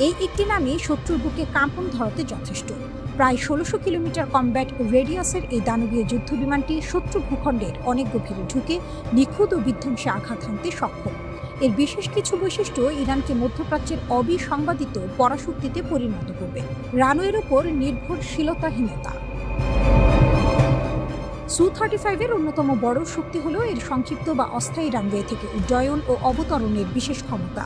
S1: এই একটি নামই শত্রুর বুকে কাঁপন ধরাতে যথেষ্ট। প্রায় 1600 কিলোমিটার কমব্যাট রেডিয়াসের এই দানবীয় যুদ্ধ বিমানটি শত্রু ভূখণ্ডের অনেক গভীরে ঢুকে নিখুঁত ও বিধ্বংসী আঘাত হানতে সক্ষম। এর বিশেষ কিছু বৈশিষ্ট্য ইরানকে মধ্যপ্রাচ্যের অবিসংবাদিত পরাশক্তিতে পরিণত করবে। রানওয়ের ওপর নির্ভরশীলতাহীনতা। সু-35-এর অন্যতম বড় শক্তি হল এর সংক্ষিপ্ত বা অস্থায়ী রানওয়ে থেকে উড্ডয়ন ও অবতরণের বিশেষ ক্ষমতা।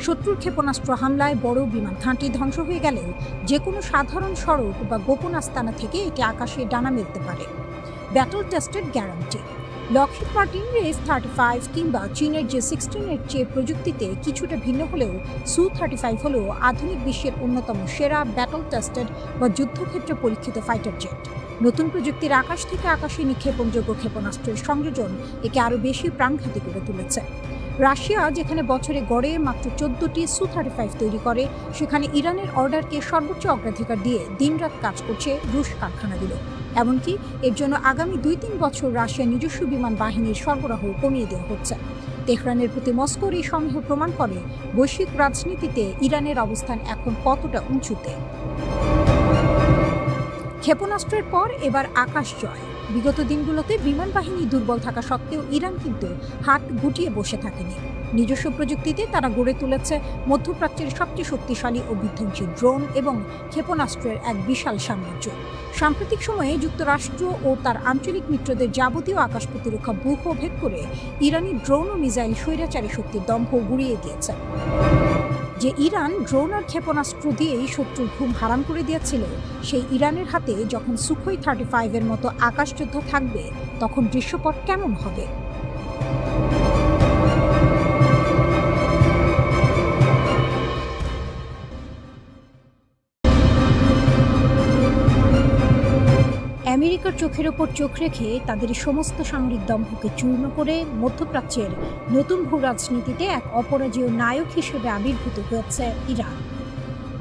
S1: শত্রুর ক্ষেপণাস্ত্র হামলায় বড় বিমান ঘাঁটি ধ্বংস হয়ে গেলেও যে কোনো সাধারণ সড়ক বা গোপন আস্তানা থেকে এটি আকাশে ডানা মেলতে পারে। Battle tested guarantee. লকহিড মার্টিনের F-35 কিংবা চীনের যে 16-এর চেয়ে প্রযুক্তিতে কিছুটা ভিন্ন হলেও সু-35 হল আধুনিক বিশ্বের অন্যতম সেরা ব্যাটল টেস্টেড বা যুদ্ধক্ষেত্রে পরীক্ষিত ফাইটার জেট। নতুন প্রযুক্তির আকাশ থেকে আকাশে নিক্ষেপণযোগ্য ক্ষেপণাস্ত্রের সংযোজন একে আরও বেশি প্রাণঘাতী করে তুলেছে। রাশিয়া যেখানে বছরে গড়ে মাত্র 14টি সু-35 তৈরি করে, সেখানে ইরানের অর্ডারকে সর্বোচ্চ অগ্রাধিকার দিয়ে দিনরাত কাজ করছে রুশ কারখানাগুলো। এমনকি এর জন্য আগামী 2-3 বছর রাশিয়ার নিজস্ব বিমান বাহিনীর সরবরাহ কমিয়ে দেওয়া হচ্ছে। তেহরানের প্রতি মস্কোর এই সন্দেহ প্রমাণ করে বৈশ্বিক রাজনীতিতে ইরানের অবস্থান এখন কতটা উঁচুতে। ক্ষেপণাস্ত্রের পর এবার আকাশ জয়। বিগত দিনগুলোতে বিমান বাহিনী দুর্বল থাকা সত্ত্বেও ইরান কিন্তু হাত গুটিয়ে বসে থাকেনি। নিজস্ব প্রযুক্তিতে তারা গড়ে তুলেছে মধ্যপ্রাচ্যের সবচেয়ে শক্তিশালী ও বিধ্বংসী ড্রোন এবং ক্ষেপণাস্ত্রের এক বিশাল সাম্রাজ্য। সাম্প্রতিক সময়ে যুক্তরাষ্ট্র ও তার আঞ্চলিক মিত্রদের যাবতীয় আকাশ প্রতিরক্ষা ব্যূহ ভেদ করে ইরানি ড্রোন ও মিসাইল স্বৈরাচারী শক্তির দম্ভ গুড়িয়ে দিয়েছে। যে ইরান ড্রোন আর ক্ষেপণাস্ত্র দিয়েই শত্রুর ঘুম হারাম করে দিয়েছিল, সেই ইরানের হাতে যখন সুখোই-35-এর মতো আকাশযোদ্ধা থাকবে, তখন দৃশ্যপট কেমন হবে? আমেরিকার চোখের ওপর চোখ রেখে তাদের সমস্ত সামরিক দম্ভকে চূর্ণ করে মধ্যপ্রাচ্যের নতুন ভূ রাজনীতিতে এক অপরাজেয় নায়ক হিসেবে আবির্ভূত হয়েছে ইরান।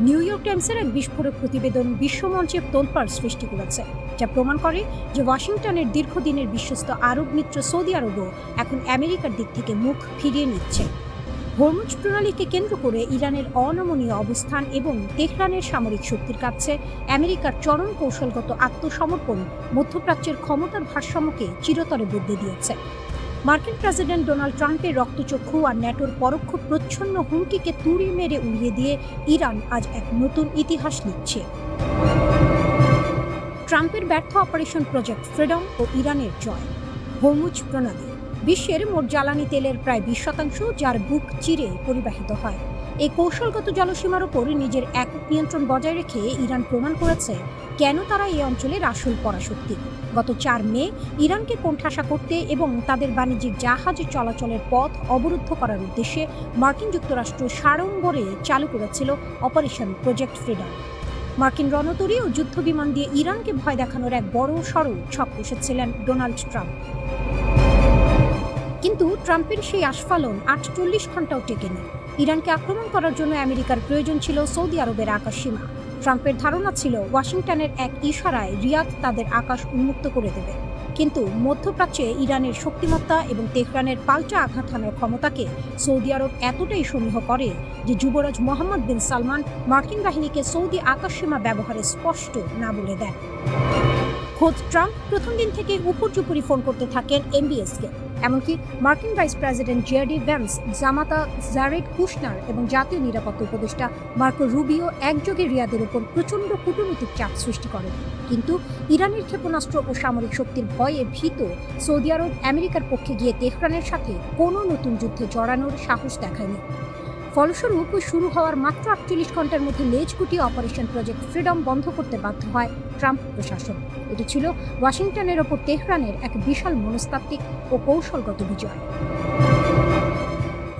S1: নিউ ইয়র্ক টাইমসের এক বিস্ফোরক প্রতিবেদন বিশ্বমঞ্চে তোলপাড় সৃষ্টি করেছে, যা প্রমাণ করে যে ওয়াশিংটনের দীর্ঘদিনের বিশ্বস্ত আরব মিত্র সৌদি আরবও এখন আমেরিকার দিক থেকে মুখ ফিরিয়ে নিচ্ছে। হরমুজ প্রণালীকে কেন্দ্র করে ইরানের অনমনীয় অবস্থান এবং তেহরানের সামরিক শক্তির কাছে আমেরিকার চরম কৌশলগত আত্মসমর্পণ মধ্যপ্রাচ্যের ক্ষমতার ভারসাম্যকে চিরতরে বদলে দিয়েছে। মার্কিন প্রেসিডেন্ট ডোনাল্ড ট্রাম্পের রক্তচক্ষু আর ন্যাটোর পরোক্ষ প্রচ্ছন্ন হুমকিকে তুড়ি মেরে উড়িয়ে দিয়ে ইরান আজ এক নতুন ইতিহাস লিখছে। ট্রাম্পের ব্যর্থ অপারেশন প্রজেক্ট ফ্রিডম ও ইরানের জয়। হরমুজ প্রণালী বিশ্বের মোট জ্বালানি তেলের প্রায় 20%, যার বুক চিরে পরিবাহিত হয়। এই কৌশলগত জলসীমার ওপর নিজের একক নিয়ন্ত্রণ বজায় রেখে ইরান প্রমাণ করেছে কেন তারা এই অঞ্চলের আসল পরাশক্তি। গত 4 মে ইরানকে কোণঠাসা করতে এবং তাদের বাণিজ্যিক জাহাজ চলাচলের পথ অবরুদ্ধ করার উদ্দেশ্যে মার্কিন যুক্তরাষ্ট্র সাড়ম্বরে চালু করেছিল অপারেশন প্রজেক্ট ফ্রিডম। মার্কিন রণতরী ও যুদ্ধবিমান দিয়ে ইরানকে ভয় দেখানোর এক বড় সড় ছক কষেছিলেন ডোনাল্ড ট্রাম্প। কিন্তু ট্রাম্পের সেই আস্ফালন 48 ঘন্টাও টেকেনি। ইরানকে আক্রমণ করার জন্য আমেরিকার প্রয়োজন ছিল সৌদি আরবের আকাশসীমা। ট্রাম্পের ধারণা ছিল ওয়াশিংটনের এক ইশারায় রিয়াদ তাদের আকাশ উন্মুক্ত করে দেবে। কিন্তু মধ্যপ্রাচ্যে ইরানের শক্তিমত্তা এবং তেহরানের পাল্টা আঘাত হানার ক্ষমতাকে সৌদি আরব এতটাই সমীহ করে যে যুবরাজ মোহাম্মদ বিন সালমান মার্কিন বাহিনীকে সৌদি আকাশসীমা ব্যবহারে স্পষ্ট না বলে দেন। খোদ ট্রাম্প প্রথম দিন থেকে উপর্যুপরি ফোন করতে থাকেন এমবিএসকে। এমনকি মার্কিন ভাইস প্রেসিডেন্ট জেডি ভ্যান্স, জামাতা জারেড কুশনার এবং জাতীয় নিরাপত্তা উপদেষ্টা মার্কো রুবিও একযোগে রিয়াদের উপর প্রচণ্ড কূটনৈতিক চাপ সৃষ্টি করেন। কিন্তু ইরানের ক্ষেপণাস্ত্র ও সামরিক শক্তির ভয়ে ভীত সৌদি আরব আমেরিকার পক্ষে গিয়ে তেহরানের সাথে কোনো নতুন যুদ্ধে জড়ানোর সাহস দেখায়নি। ফলস্বরূপ শুরু হওয়ার মাত্র 48 ঘন্টার মধ্যে লেজ গুটিয়ে অপারেশন প্রজেক্ট ফ্রিডম বন্ধ করতে বাধ্য হয় ট্রাম্প প্রশাসন। এটি ছিল ওয়াশিংটনের ওপর তেহরানের এক বিশাল মনস্তাত্ত্বিক ও কৌশলগত বিজয়।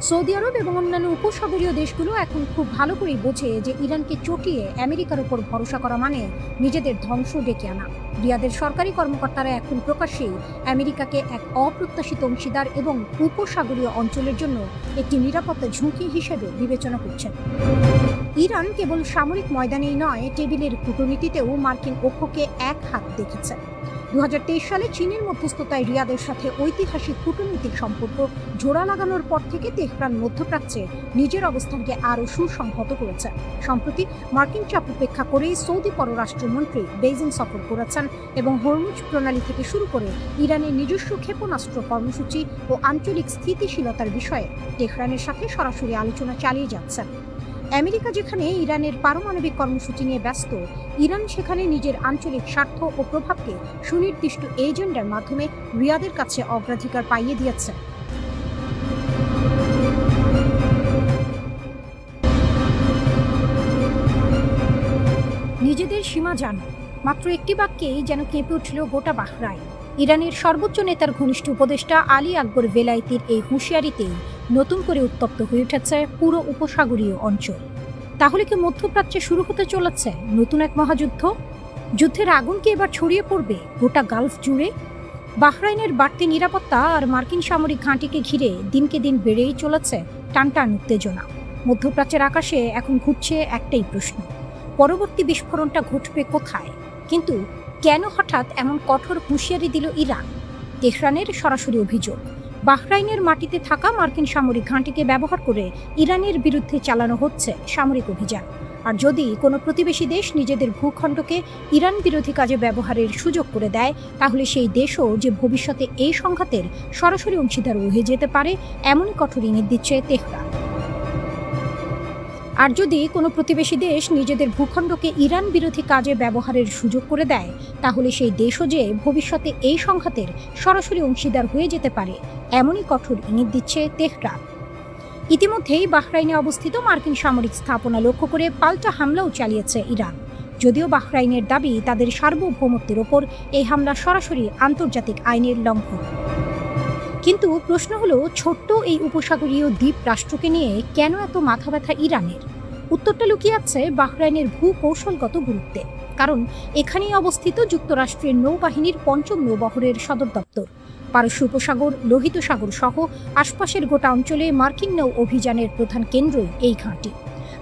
S1: সৌদি আরব এবং অন্যান্য উপসাগরীয় দেশগুলো এখন খুব ভালো করেই বোঝে যে ইরানকে চটিয়ে আমেরিকার উপর ভরসা করা মানে নিজেদের ধ্বংস ডেকে আনা। রিয়াদের সরকারি কর্মকর্তারা এখন প্রকাশ্যেই আমেরিকাকে এক অপ্রত্যাশিত অংশীদার এবং উপসাগরীয় অঞ্চলের জন্য একটি নিরাপত্তা ঝুঁকি হিসেবে বিবেচনা করছেন। ইরান কেবল সামরিক ময়দানেই নয়, টেবিলের কূটনীতিতেও মার্কিন পক্ষকে এক হাত দেখেছে। 2023 সালে চীনের মধ্যস্থতায় রিয়াদের সাথে ঐতিহাসিক কূটনৈতিক সম্পর্ক জোড়া লাগানোর পর থেকে তেহরান মধ্যপ্রাচ্যে নিজের অবস্থানকে আরও সুসংহত করেছে। সম্প্রতি মার্কিন চাপ উপেক্ষা করেই সৌদি পররাষ্ট্রমন্ত্রী বেইজিং সফর করেছেন এবং হরমুজ প্রণালী থেকে শুরু করে ইরানের নিজস্ব ক্ষেপণাস্ত্র কর্মসূচি ও আঞ্চলিক স্থিতিশীলতার বিষয়ে তেহরানের সাথে সরাসরি আলোচনা চালিয়ে যাচ্ছেন। আমেরিকা যেখানে ইরানের পারমাণবিক কর্মসূচি নিয়ে ব্যস্ত, ইরান সেখানে নিজের আঞ্চলিক স্বার্থ ও প্রভাবকে সুনির্দিষ্ট এজেন্ডার মাধ্যমে রিয়াদের কাছে অগ্রাধিকার পাইয়ে দিয়েছে। নিজেদের সীমা জানো, মাত্র একটি বাক্যেই যেন কেঁপে উঠল গোটা বাহরাইন। ইরানের সর্বোচ্চ নেতার ঘনিষ্ঠ উপদেষ্টা আলী আকবর ভেলাইতির এই হুঁশিয়ারিতেই নতুন করে উত্তপ্ত হয়ে উঠেছে পুরো উপসাগরীয় অঞ্চল। তাহলে কি মধ্যপ্রাচ্যে শুরু হতে চলেছে নতুন এক মহাযুদ্ধ? যুদ্ধের আগুন কি এবার ছড়িয়ে পড়বে গোটা গালফ জুড়ে? বাহরাইনের বাড়তি নিরাপত্তা আর মার্কিন সামরিক ঘাঁটিকে ঘিরে দিনকে দিন বেড়েই চলেছে টানটান উত্তেজনা। মধ্যপ্রাচ্যের আকাশে এখন ঘুরছে একটাই প্রশ্ন, পরবর্তী বিস্ফোরণটা ঘটবে কোথায়? কিন্তু কেন হঠাৎ এমন কঠোর হুঁশিয়ারি দিল ইরান? তেহরানের সরাসরি অভিযোগ, বাহরাইনের মাটিতে থাকা মার্কিন সামরিক ঘাঁটিকে ব্যবহার করে ইরানের বিরুদ্ধে চালানো হচ্ছে সামরিক অভিযান। আর যদি কোনো প্রতিবেশী দেশ নিজেদের ভূখণ্ডকে ইরান বিরোধী কাজে ব্যবহারের সুযোগ করে দেয়, তাহলে সেই দেশও যে ভবিষ্যতে এই সংঘাতের সরাসরি অংশীদার হয়ে যেতে পারে, এমনই কঠোর ইঙ্গিত দিচ্ছে তেহরান। আর যদি কোনো প্রতিবেশী দেশ নিজেদের ভূখণ্ডকে ইরান বিরোধী কাজে ব্যবহারের সুযোগ করে দেয়, তাহলে সেই দেশও যে ভবিষ্যতে এই সংঘাতের সরাসরি অংশীদার হয়ে যেতে পারে, এমনই কঠোর ইঙ্গিত দিচ্ছে তেহরান। ইতিমধ্যেই বাহরাইনে অবস্থিত মার্কিন সামরিক স্থাপনা লক্ষ্য করে পাল্টা হামলাও চালিয়েছে ইরান। যদিও বাহরাইনের দাবি তাদের সার্বভৌমত্বের ওপর এই হামলা সরাসরি আন্তর্জাতিক আইনের লঙ্ঘন। কিন্তু প্রশ্ন হলো, ছোট্ট এই উপসাগরীয় দ্বীপ রাষ্ট্রকে নিয়ে কেন এত মাথা ব্যথা ইরানের? উত্তরটা লুকিয়ে আছে বাহরাইনের ভূ কৌশলগত গুরুত্বে। কারণ এখানেই অবস্থিত যুক্তরাষ্ট্রের নৌবাহিনীর ৫ম নৌবহরের সদর দপ্তর। পারস্য উপসাগর, লোহিত সাগর সহ আশপাশের গোটা অঞ্চলে মার্কিন নৌ অভিযানের প্রধান কেন্দ্রই এই ঘাঁটি।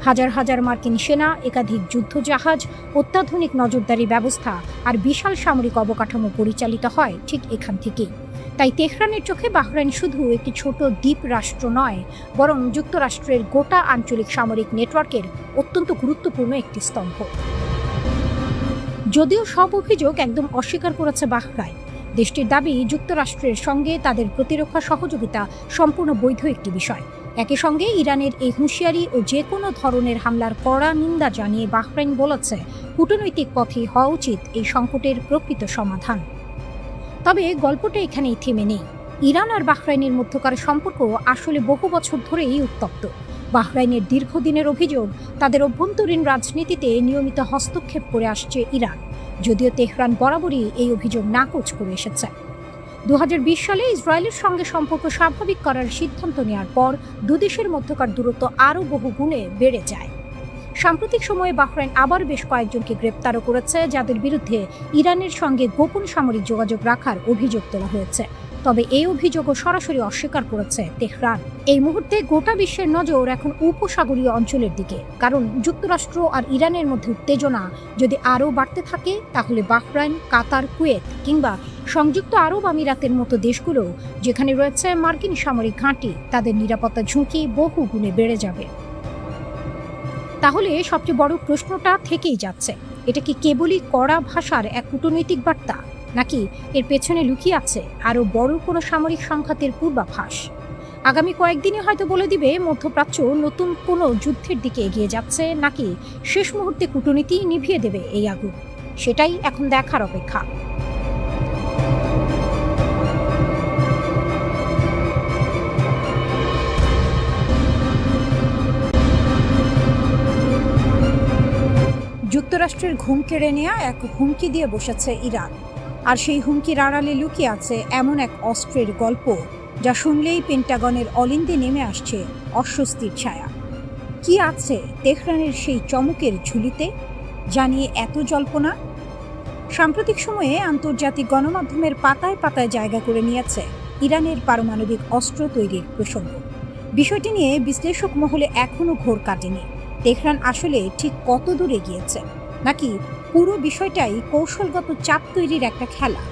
S1: হাজার হাজার মার্কিন সেনা, একাধিক যুদ্ধজাহাজ, অত্যাধুনিক নজরদারি ব্যবস্থা আর বিশাল সামরিক অবকাঠামো পরিচালিত হয় ঠিক এখান থেকেই। তাই তেহরানের চোখে বাহরাইন শুধু একটি ছোট দ্বীপ রাষ্ট্র নয়, বরং যুক্তরাষ্ট্রের গোটা আঞ্চলিক সামরিক নেটওয়ার্কের অত্যন্ত গুরুত্বপূর্ণ একটি স্তম্ভ। যদিও সব অভিযোগ একদম অস্বীকার করেছে বাহরাইন। দেশটির দাবি, যুক্তরাষ্ট্রের সঙ্গে তাদের প্রতিরক্ষা সহযোগিতা সম্পূর্ণ বৈধ একটি বিষয়। একই সঙ্গে ইরানের এই হুঁশিয়ারি ও যে কোনো ধরনের হামলার কড়া নিন্দা জানিয়ে বাহরাইন বলেছে, কূটনৈতিক পথেই হওয়া উচিত এই সংকটের প্রকৃত সমাধান। তবে গল্পটা এখানেই থেমে নেই। ইরান আর বাহরাইনের মধ্যকার সম্পর্ক আসলে বহু বছর ধরেই উত্তপ্ত। বাহরাইনের দীর্ঘদিনের অভিযোগ, তাদের অভ্যন্তরীণ রাজনীতিতে নিয়মিত হস্তক্ষেপ করে আসছে ইরান, যদিও তেহরান বরাবরই এই অভিযোগ নাকচ করে এসেছে। ২০২০ সালে ইসরায়েলের সঙ্গে সম্পর্ক স্বাভাবিক করার সিদ্ধান্ত নেওয়ার পর দুদেশের মধ্যকার দূরত্ব আরও বহু গুণে বেড়ে যায়। সাম্প্রতিক সময়ে বাহরাইন আবার বেশ কয়েকজনকে গ্রেপ্তারও করেছে, যাদের বিরুদ্ধে ইরানের সঙ্গে গোপন সামরিক যোগাযোগ রাখার অভিযোগ তোলা হয়েছে। তবে এই অভিযোগও সরাসরি অস্বীকার করেছে তেহরান। এই মুহূর্তে গোটা বিশ্বের নজর এখন উপসাগরীয় অঞ্চলের দিকে, কারণ যুক্তরাষ্ট্র আর ইরানের মধ্যে উত্তেজনা যদি আরও বাড়তে থাকে, তাহলে বাহরাইন, কাতার, কুয়েত কিংবা সংযুক্ত আরব আমিরাতের মতো দেশগুলো, যেখানে রয়েছে মার্কিন সামরিক ঘাঁটি, তাদের নিরাপত্তা ঝুঁকি বহু গুণে বেড়ে যাবে। তাহলে সবচেয়ে বড় প্রশ্নটা থেকেই যাচ্ছে, এটা কি কেবলই কড়া ভাষার এক কূটনৈতিক বার্তা, নাকি এর পেছনে লুকিয়ে আছে আরও বড় কোনো সামরিক সংঘাতের পূর্বাভাস? আগামী কয়েকদিনে হয়তো বলে দিবে মধ্যপ্রাচ্য নতুন কোনো যুদ্ধের দিকে এগিয়ে যাচ্ছে, নাকি শেষ মুহূর্তে কূটনীতি নিভিয়ে দেবে এই আগুন। সেটাই এখন দেখার অপেক্ষা। যুক্তরাষ্ট্রের ঘুম কেড়ে নেওয়া এক হুমকি দিয়ে বসেছে ইরান, আর সেই হুমকির আড়ালে লুকিয়ে আছে এমন এক অস্ত্রের গল্প, যা শুনলেই পেন্টাগনের অলিন্দে নেমে আসছে অস্বস্তির ছায়া। কি আছে তেহরানের সেই চমকের ঝুলিতে, জানিয়ে এত জল্পনা? সাম্প্রতিক সময়ে আন্তর্জাতিক গণমাধ্যমের পাতায় পাতায় জায়গা করে নিয়েছে ইরানের পারমাণবিক অস্ত্র তৈরির প্রসঙ্গ। বিষয়টি নিয়ে বিশ্লেষক মহলে এখনও ঘোর কাটেনি। তেহরান আসলে ঠিক কত দূরে গিয়েছে, নাকি পুরো বিষয়টাই কৌশলগত চাপ তৈরির একটা খেলা?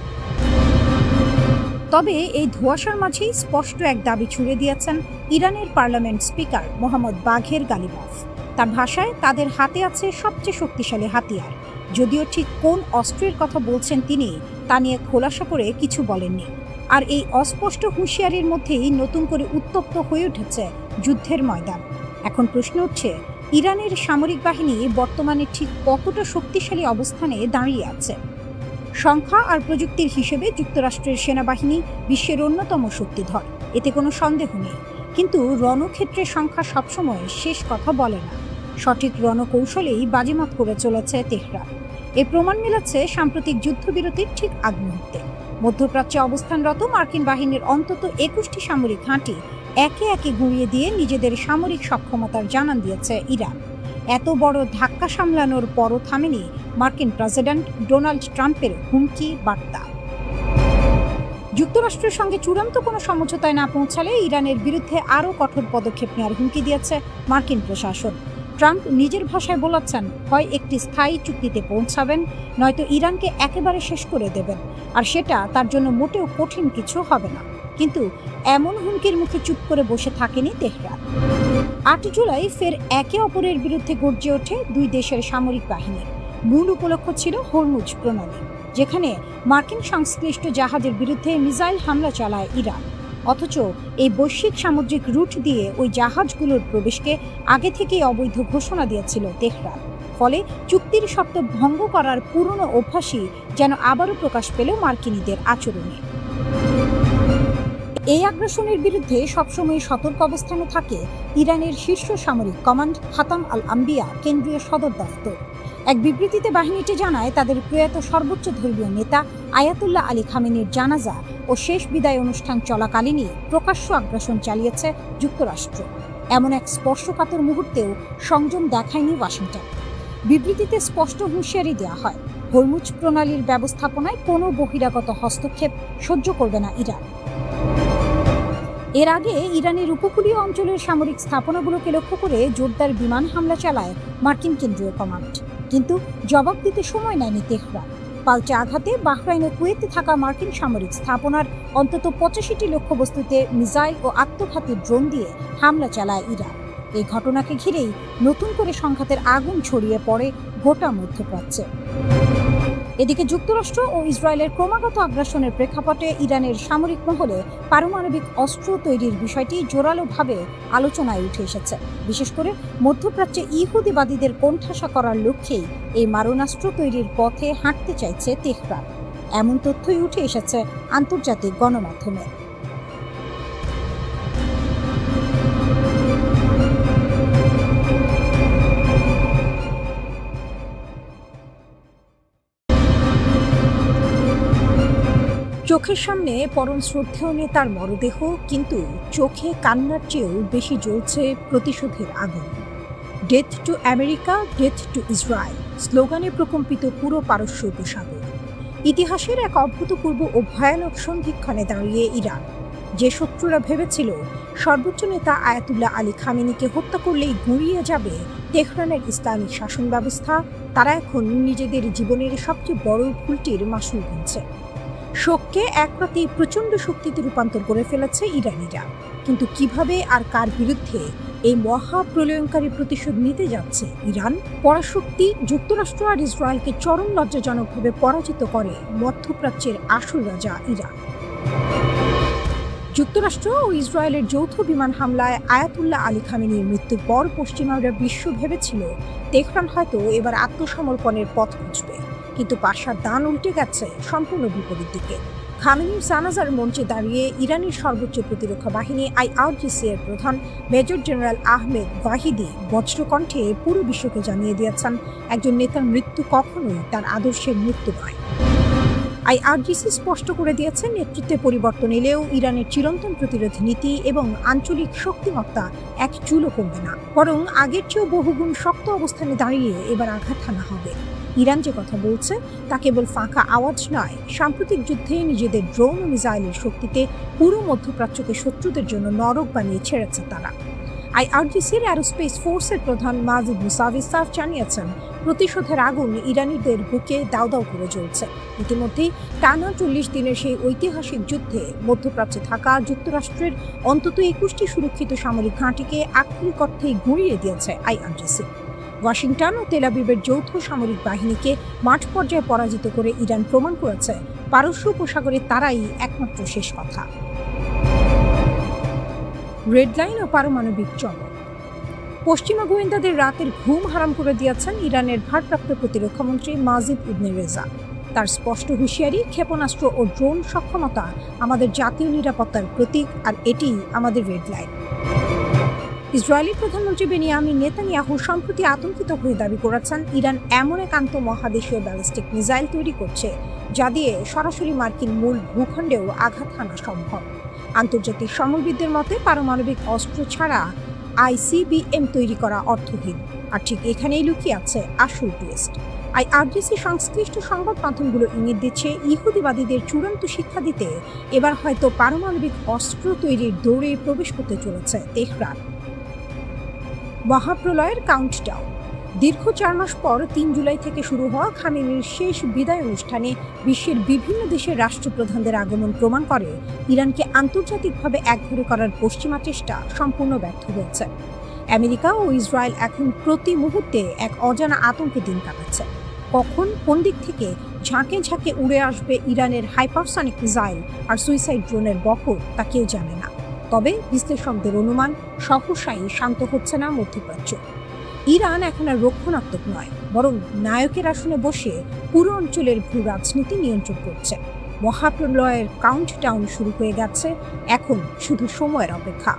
S1: তবে এই ধোঁয়াশার মাঝেই স্পষ্ট এক দাবি ছুড়ে দিয়েছেন ইরানের পার্লামেন্ট স্পিকার মোহাম্মদ বাঘের গালিবাফ। তার ভাষায়, তাদের হাতে আছে সবচেয়ে শক্তিশালী হাতিয়ার। যদিও ঠিক কোন অস্ত্রের কথা বলছেন তিনি তা নিয়ে খোলাসা করে কিছু বলেননি। আর এই অস্পষ্ট হুঁশিয়ারির মধ্যেই নতুন করে উত্তপ্ত হয়ে উঠেছে যুদ্ধের ময়দান। এখন প্রশ্ন উঠছে, ইরানের সামরিক বাহিনী বর্তমানে ঠিক কতটা শক্তিশালী অবস্থানে দাঁড়িয়ে আছে? সংখ্যা আর প্রযুক্তির হিসেবে যুক্তরাষ্ট্রের সেনাবাহিনী বিশ্বের অন্যতম শক্তিধর, এতে কোনো সন্দেহ নেই। কিন্তু রণক্ষেত্রে সংখ্যা সবসময় শেষ কথা বলে না। সঠিক রণকৌশলেই বাজিমাত করে চলেছে তেহরান। এর প্রমাণ মেলাচ্ছে সাম্প্রতিক যুদ্ধবিরতির ঠিক আগ মুহূর্তে। মধ্যপ্রাচ্যে অবস্থানরত মার্কিন বাহিনীর অন্তত ২১টি সামরিক ঘাঁটি একে একে গুঁড়িয়ে দিয়ে নিজেদের সামরিক সক্ষমতার জানান দিয়েছে ইরান। এত বড় ধাক্কা সামলানোর পরও থামেনি মার্কিন প্রেসিডেন্ট ডোনাল্ড ট্রাম্পের হুমকি বার্তা। যুক্তরাষ্ট্রের সঙ্গে চূড়ান্ত কোনো সমঝোতায় না পৌঁছালে ইরানের বিরুদ্ধে আরও কঠোর পদক্ষেপ নেওয়ার হুমকি দিয়েছে মার্কিন প্রশাসন। ট্রাম্প নিজের ভাষায় বলেছেন, হয় একটি স্থায়ী চুক্তিতে পৌঁছাবেন, নয়তো ইরানকে একেবারে শেষ করে দেবেন, আর সেটা তার জন্য মোটেও কঠিন কিছু হবে না। কিন্তু এমন হুমকির মুখে চুপ করে বসে থাকেনি তেহরান। ৮ জুলাই ফের একে অপরের বিরুদ্ধে গর্জে ওঠে দুই দেশের সামরিক বাহিনী। মূল উপলক্ষ ছিল হরমুজ প্রণালী, যেখানে মার্কিন সংশ্লিষ্ট জাহাজের বিরুদ্ধে মিসাইল হামলা চালায় ইরান। অথচ এই বৈশ্বিক সামুদ্রিক রুট দিয়ে ওই জাহাজগুলোর প্রবেশকে আগে থেকেই অবৈধ ঘোষণা দিয়েছিল তেহরান। ফলে চুক্তির শর্ত ভঙ্গ করার পুরনো অভ্যাসই যেন আবারও প্রকাশ পেল মার্কিনীদের আচরণে। এই আগ্রাসনের বিরুদ্ধে সবসময় সতর্ক অবস্থানে থাকে ইরানের শীর্ষ সামরিক কমান্ড খাতাম আল আম্বিয়া কেন্দ্রীয় সদর দফতর। এক বিবৃতিতে বাহিনীটি জানায়, তাদের প্রয়াত সর্বোচ্চ ধর্মীয় নেতা আয়াতুল্লাহ আলী খামেনির জানাজা ও শেষ বিদায় অনুষ্ঠান চলাকালীনই প্রকাশ্য আগ্রাসন চালিয়েছে যুক্তরাষ্ট্র। এমন এক স্পর্শকাতর মুহূর্তেও সংযম দেখায়নি ওয়াশিংটন। বিবৃতিতে স্পষ্ট হুঁশিয়ারি দেওয়া হয়, হরমুজ প্রণালীর ব্যবস্থাপনায় কোনো বহিরাগত হস্তক্ষেপ সহ্য করবে না ইরান। এর আগে ইরানের উপকূলীয় অঞ্চলের সামরিক স্থাপনাগুলোকে লক্ষ্য করে জোরদার বিমান হামলা চালায় মার্কিন কেন্দ্রীয় কমান্ড, কিন্তু জবাব দিতে সময় নেয়নি তেহরান। পাল্টা আঘাতে বাহরাইন ও কুয়েতে থাকা মার্কিন সামরিক স্থাপনার অন্তত 85টি লক্ষ্যবস্তুতে মিসাইল ও আত্মঘাতী ড্রোন দিয়ে হামলা চালায় ইরান। এই ঘটনাকে ঘিরেই নতুন করে সংঘাতের আগুন ছড়িয়ে পড়ে গোটা মধ্যপ্রাচ্যে। এদিকে যুক্তরাষ্ট্র ও ইসরায়েলের ক্রমাগত আগ্রাসনের প্রেক্ষাপটে ইরানের সামরিক মহলে পারমাণবিক অস্ত্র তৈরির বিষয়টি জোরালোভাবে আলোচনায় উঠে এসেছে। বিশেষ করে মধ্যপ্রাচ্যে ইহুদিবাদীদের কোণঠাসা করার লক্ষ্যেই এই মারণাস্ত্র তৈরির পথে হাঁটতে চাইছে তেহরান। এমন তথ্যই উঠে এসেছে আন্তর্জাতিক গণমাধ্যমে। চোখের সামনে পরম শ্রদ্ধেয় নেতার মরদেহ, কিন্তু চোখে কান্নার চেয়েও বেশি জ্বলছে প্রতিশোধের আগুন। Death to America, death two Israel স্লোগানে প্রকম্পিত পুরো পারস্য উপসাগর। ইতিহাসের এক অভূতপূর্ব ও ভয়ানক সন্ধিক্ষণে দাঁড়িয়ে ইরান, যে শত্রুরা ভেবেছিল সর্বোচ্চ নেতা আয়াতুল্লাহ আলী খামেনিকে হত্যা করলেই গুঁড়িয়ে যাবে তেহরানের ইসলামিক শাসন ব্যবস্থা, তারা এখন নিজেদের জীবনের সবচেয়ে বড় ভুলটির মাসুল গুনছে। শোককে এক রাতেই প্রচণ্ড শক্তিতে রূপান্তর করে ফেলেছে ইরানিরা, কিন্তু কিভাবে আর কার বিরুদ্ধে এই মহাপ্রলয়ঙ্কারী প্রতিশোধ নিতে যাচ্ছে ইরান? পরাশক্তি যুক্তরাষ্ট্র আর ইসরায়েলকে চরম লজ্জাজনকভাবে পরাজিত করে মধ্যপ্রাচ্যের আসল রাজা ইরান। যুক্তরাষ্ট্র ও ইসরায়েলের যৌথ বিমান হামলায় আয়াতুল্লাহ আলী খামেনির মৃত্যুর পর পশ্চিমারা বিশ্ব ভেবেছিল তেহরান হয়তো এবার আত্মসমর্পণের পথ খুঁজবে, কিন্তু পাশার দান উল্টে গেছে সম্পূর্ণ বিপরীত দিকে। খামেনির জানাজার মঞ্চে দাঁড়িয়ে ইরানের সর্বোচ্চ প্রতিরক্ষা বাহিনী IRGC এর প্রধান মেজর জেনারেল আহমেদ ওয়াহিদি বজ্রকণ্ঠে পুরো বিশ্বকে জানিয়ে দিয়েছেন, একজন নেতার মৃত্যু কখনোই তার আদর্শের মৃত্যু নয়। IRGC স্পষ্ট করে দিয়েছে, নেতৃত্বে পরিবর্তন এলেও ইরানের চিরন্তন প্রতিরোধ নীতি এবং আঞ্চলিক শক্তিমত্তা এক চুলও কমবে না, বরং আগের চেয়েও বহুগুণ শক্ত অবস্থানে দাঁড়িয়ে এবার আঘাত হানা হবে। ইরান যে কথা বলছে তা কেবল ফাঁকা আওয়াজ নয়, সাম্প্রতিক যুদ্ধে নিজেদের ড্রোন ও মিসাইলের শক্তিতে পুরো মধ্যপ্রাচ্যকে শত্রুদের জন্য নরক বানিয়ে ছেড়েছে তারা। IRGCর অ্যারোস্পেস ফোর্সের প্রধান মাজিদ মুসাভি সাফ জানিয়েছেন, প্রতিশোধের আগুন ইরানিদের বুকে দাউ দাউ করে জ্বলছে। ইতিমধ্যেই টানা 40 দিনের সেই ঐতিহাসিক যুদ্ধে মধ্যপ্রাচ্যে থাকা যুক্তরাষ্ট্রের অন্তত 21টি সুরক্ষিত সামরিক ঘাঁটিকে আক্ষরিক অর্থেই গুঁড়িয়ে দিয়েছে IRGC। ওয়াশিংটন ও তেল আবিবের যৌথ সামরিক বাহিনীকে মাঠ পর্যায়ে পরাজিত করে ইরান প্রমাণ করেছে পারস্য উপসাগরে তারাই একমাত্র শেষ কথা। রেড লাইন ও পারমাণবিক চমক। পশ্চিমা গোয়েন্দাদের রাতের ঘুম হারাম করে দিয়েছেন ইরানের ভারপ্রাপ্ত প্রতিরক্ষামন্ত্রী মাজিদ ইবনে রেজা। তার স্পষ্ট হুঁশিয়ারি, ক্ষেপণাস্ত্র ও ড্রোন সক্ষমতা আমাদের জাতীয় নিরাপত্তার প্রতীক, আর এটি আমাদের রেড লাইন। ইসরায়েলি প্রধানমন্ত্রী বেনিয়ামিন নেতানিয়াহু সম্প্রতি আতঙ্কিত হয়ে দাবি করেছেন, ইরান এমন এক আন্তঃমহাদেশীয় ব্যালিস্টিক মিসাইল তৈরি করছে যা দিয়ে সরাসরি মার্কিন মূল ভূখণ্ডেও আঘাত হানা সম্ভব। আন্তর্জাতিক সমরবিদদের মতে পারমাণবিক অস্ত্র ছাড়া ICBM তৈরি করা অর্থহীন, আর ঠিক এখানেই লুকিয়ে আছে আসল টুইস্ট। IRGC সংশ্লিষ্ট সংবাদ মাধ্যমগুলো ইঙ্গিত দিচ্ছে, ইহুদিবাদীদের চূড়ান্ত শিক্ষা দিতে এবার হয়তো পারমাণবিক অস্ত্র তৈরির দৌড়ে প্রবেশ করতে চলেছে তেহরান। মহাপ্রলয়ের কাউন্টডাউন। দীর্ঘ 4 মাস পর 3 জুলাই থেকে শুরু হওয়া খামেনির শেষ বিদায় অনুষ্ঠানে বিশ্বের বিভিন্ন দেশের রাষ্ট্রপ্রধানদের আগমন প্রমাণ করে ইরানকে আন্তর্জাতিকভাবে একঘরে করার পশ্চিমা চেষ্টা সম্পূর্ণ ব্যর্থ হয়েছে। আমেরিকা ও ইসরায়েল এখন প্রতি মুহূর্তে এক অজানা আতঙ্কে দিন কাটাচ্ছে। কখন কোন দিক থেকে ঝাঁকে ঝাঁকে উড়ে আসবে ইরানের হাইপারসনিক মিসাইল আর সুইসাইড ড্রোনের বহর, তা কেউ জানে না। তবে বিশ্লেষকদের অনুমান, সহসাই শান্ত হচ্ছে না মধ্যপ্রাচ্য। ইরান এখন আর রক্ষণাত্মক নয়, বরং নায়কের আসনে বসে পুরো অঞ্চলের ভূ রাজনীতি নিয়ন্ত্রণ করছে। মহাপ্রলয়ের কাউন্টডাউন শুরু হয়ে গেছে, এখন শুধু সময়ের অপেক্ষা।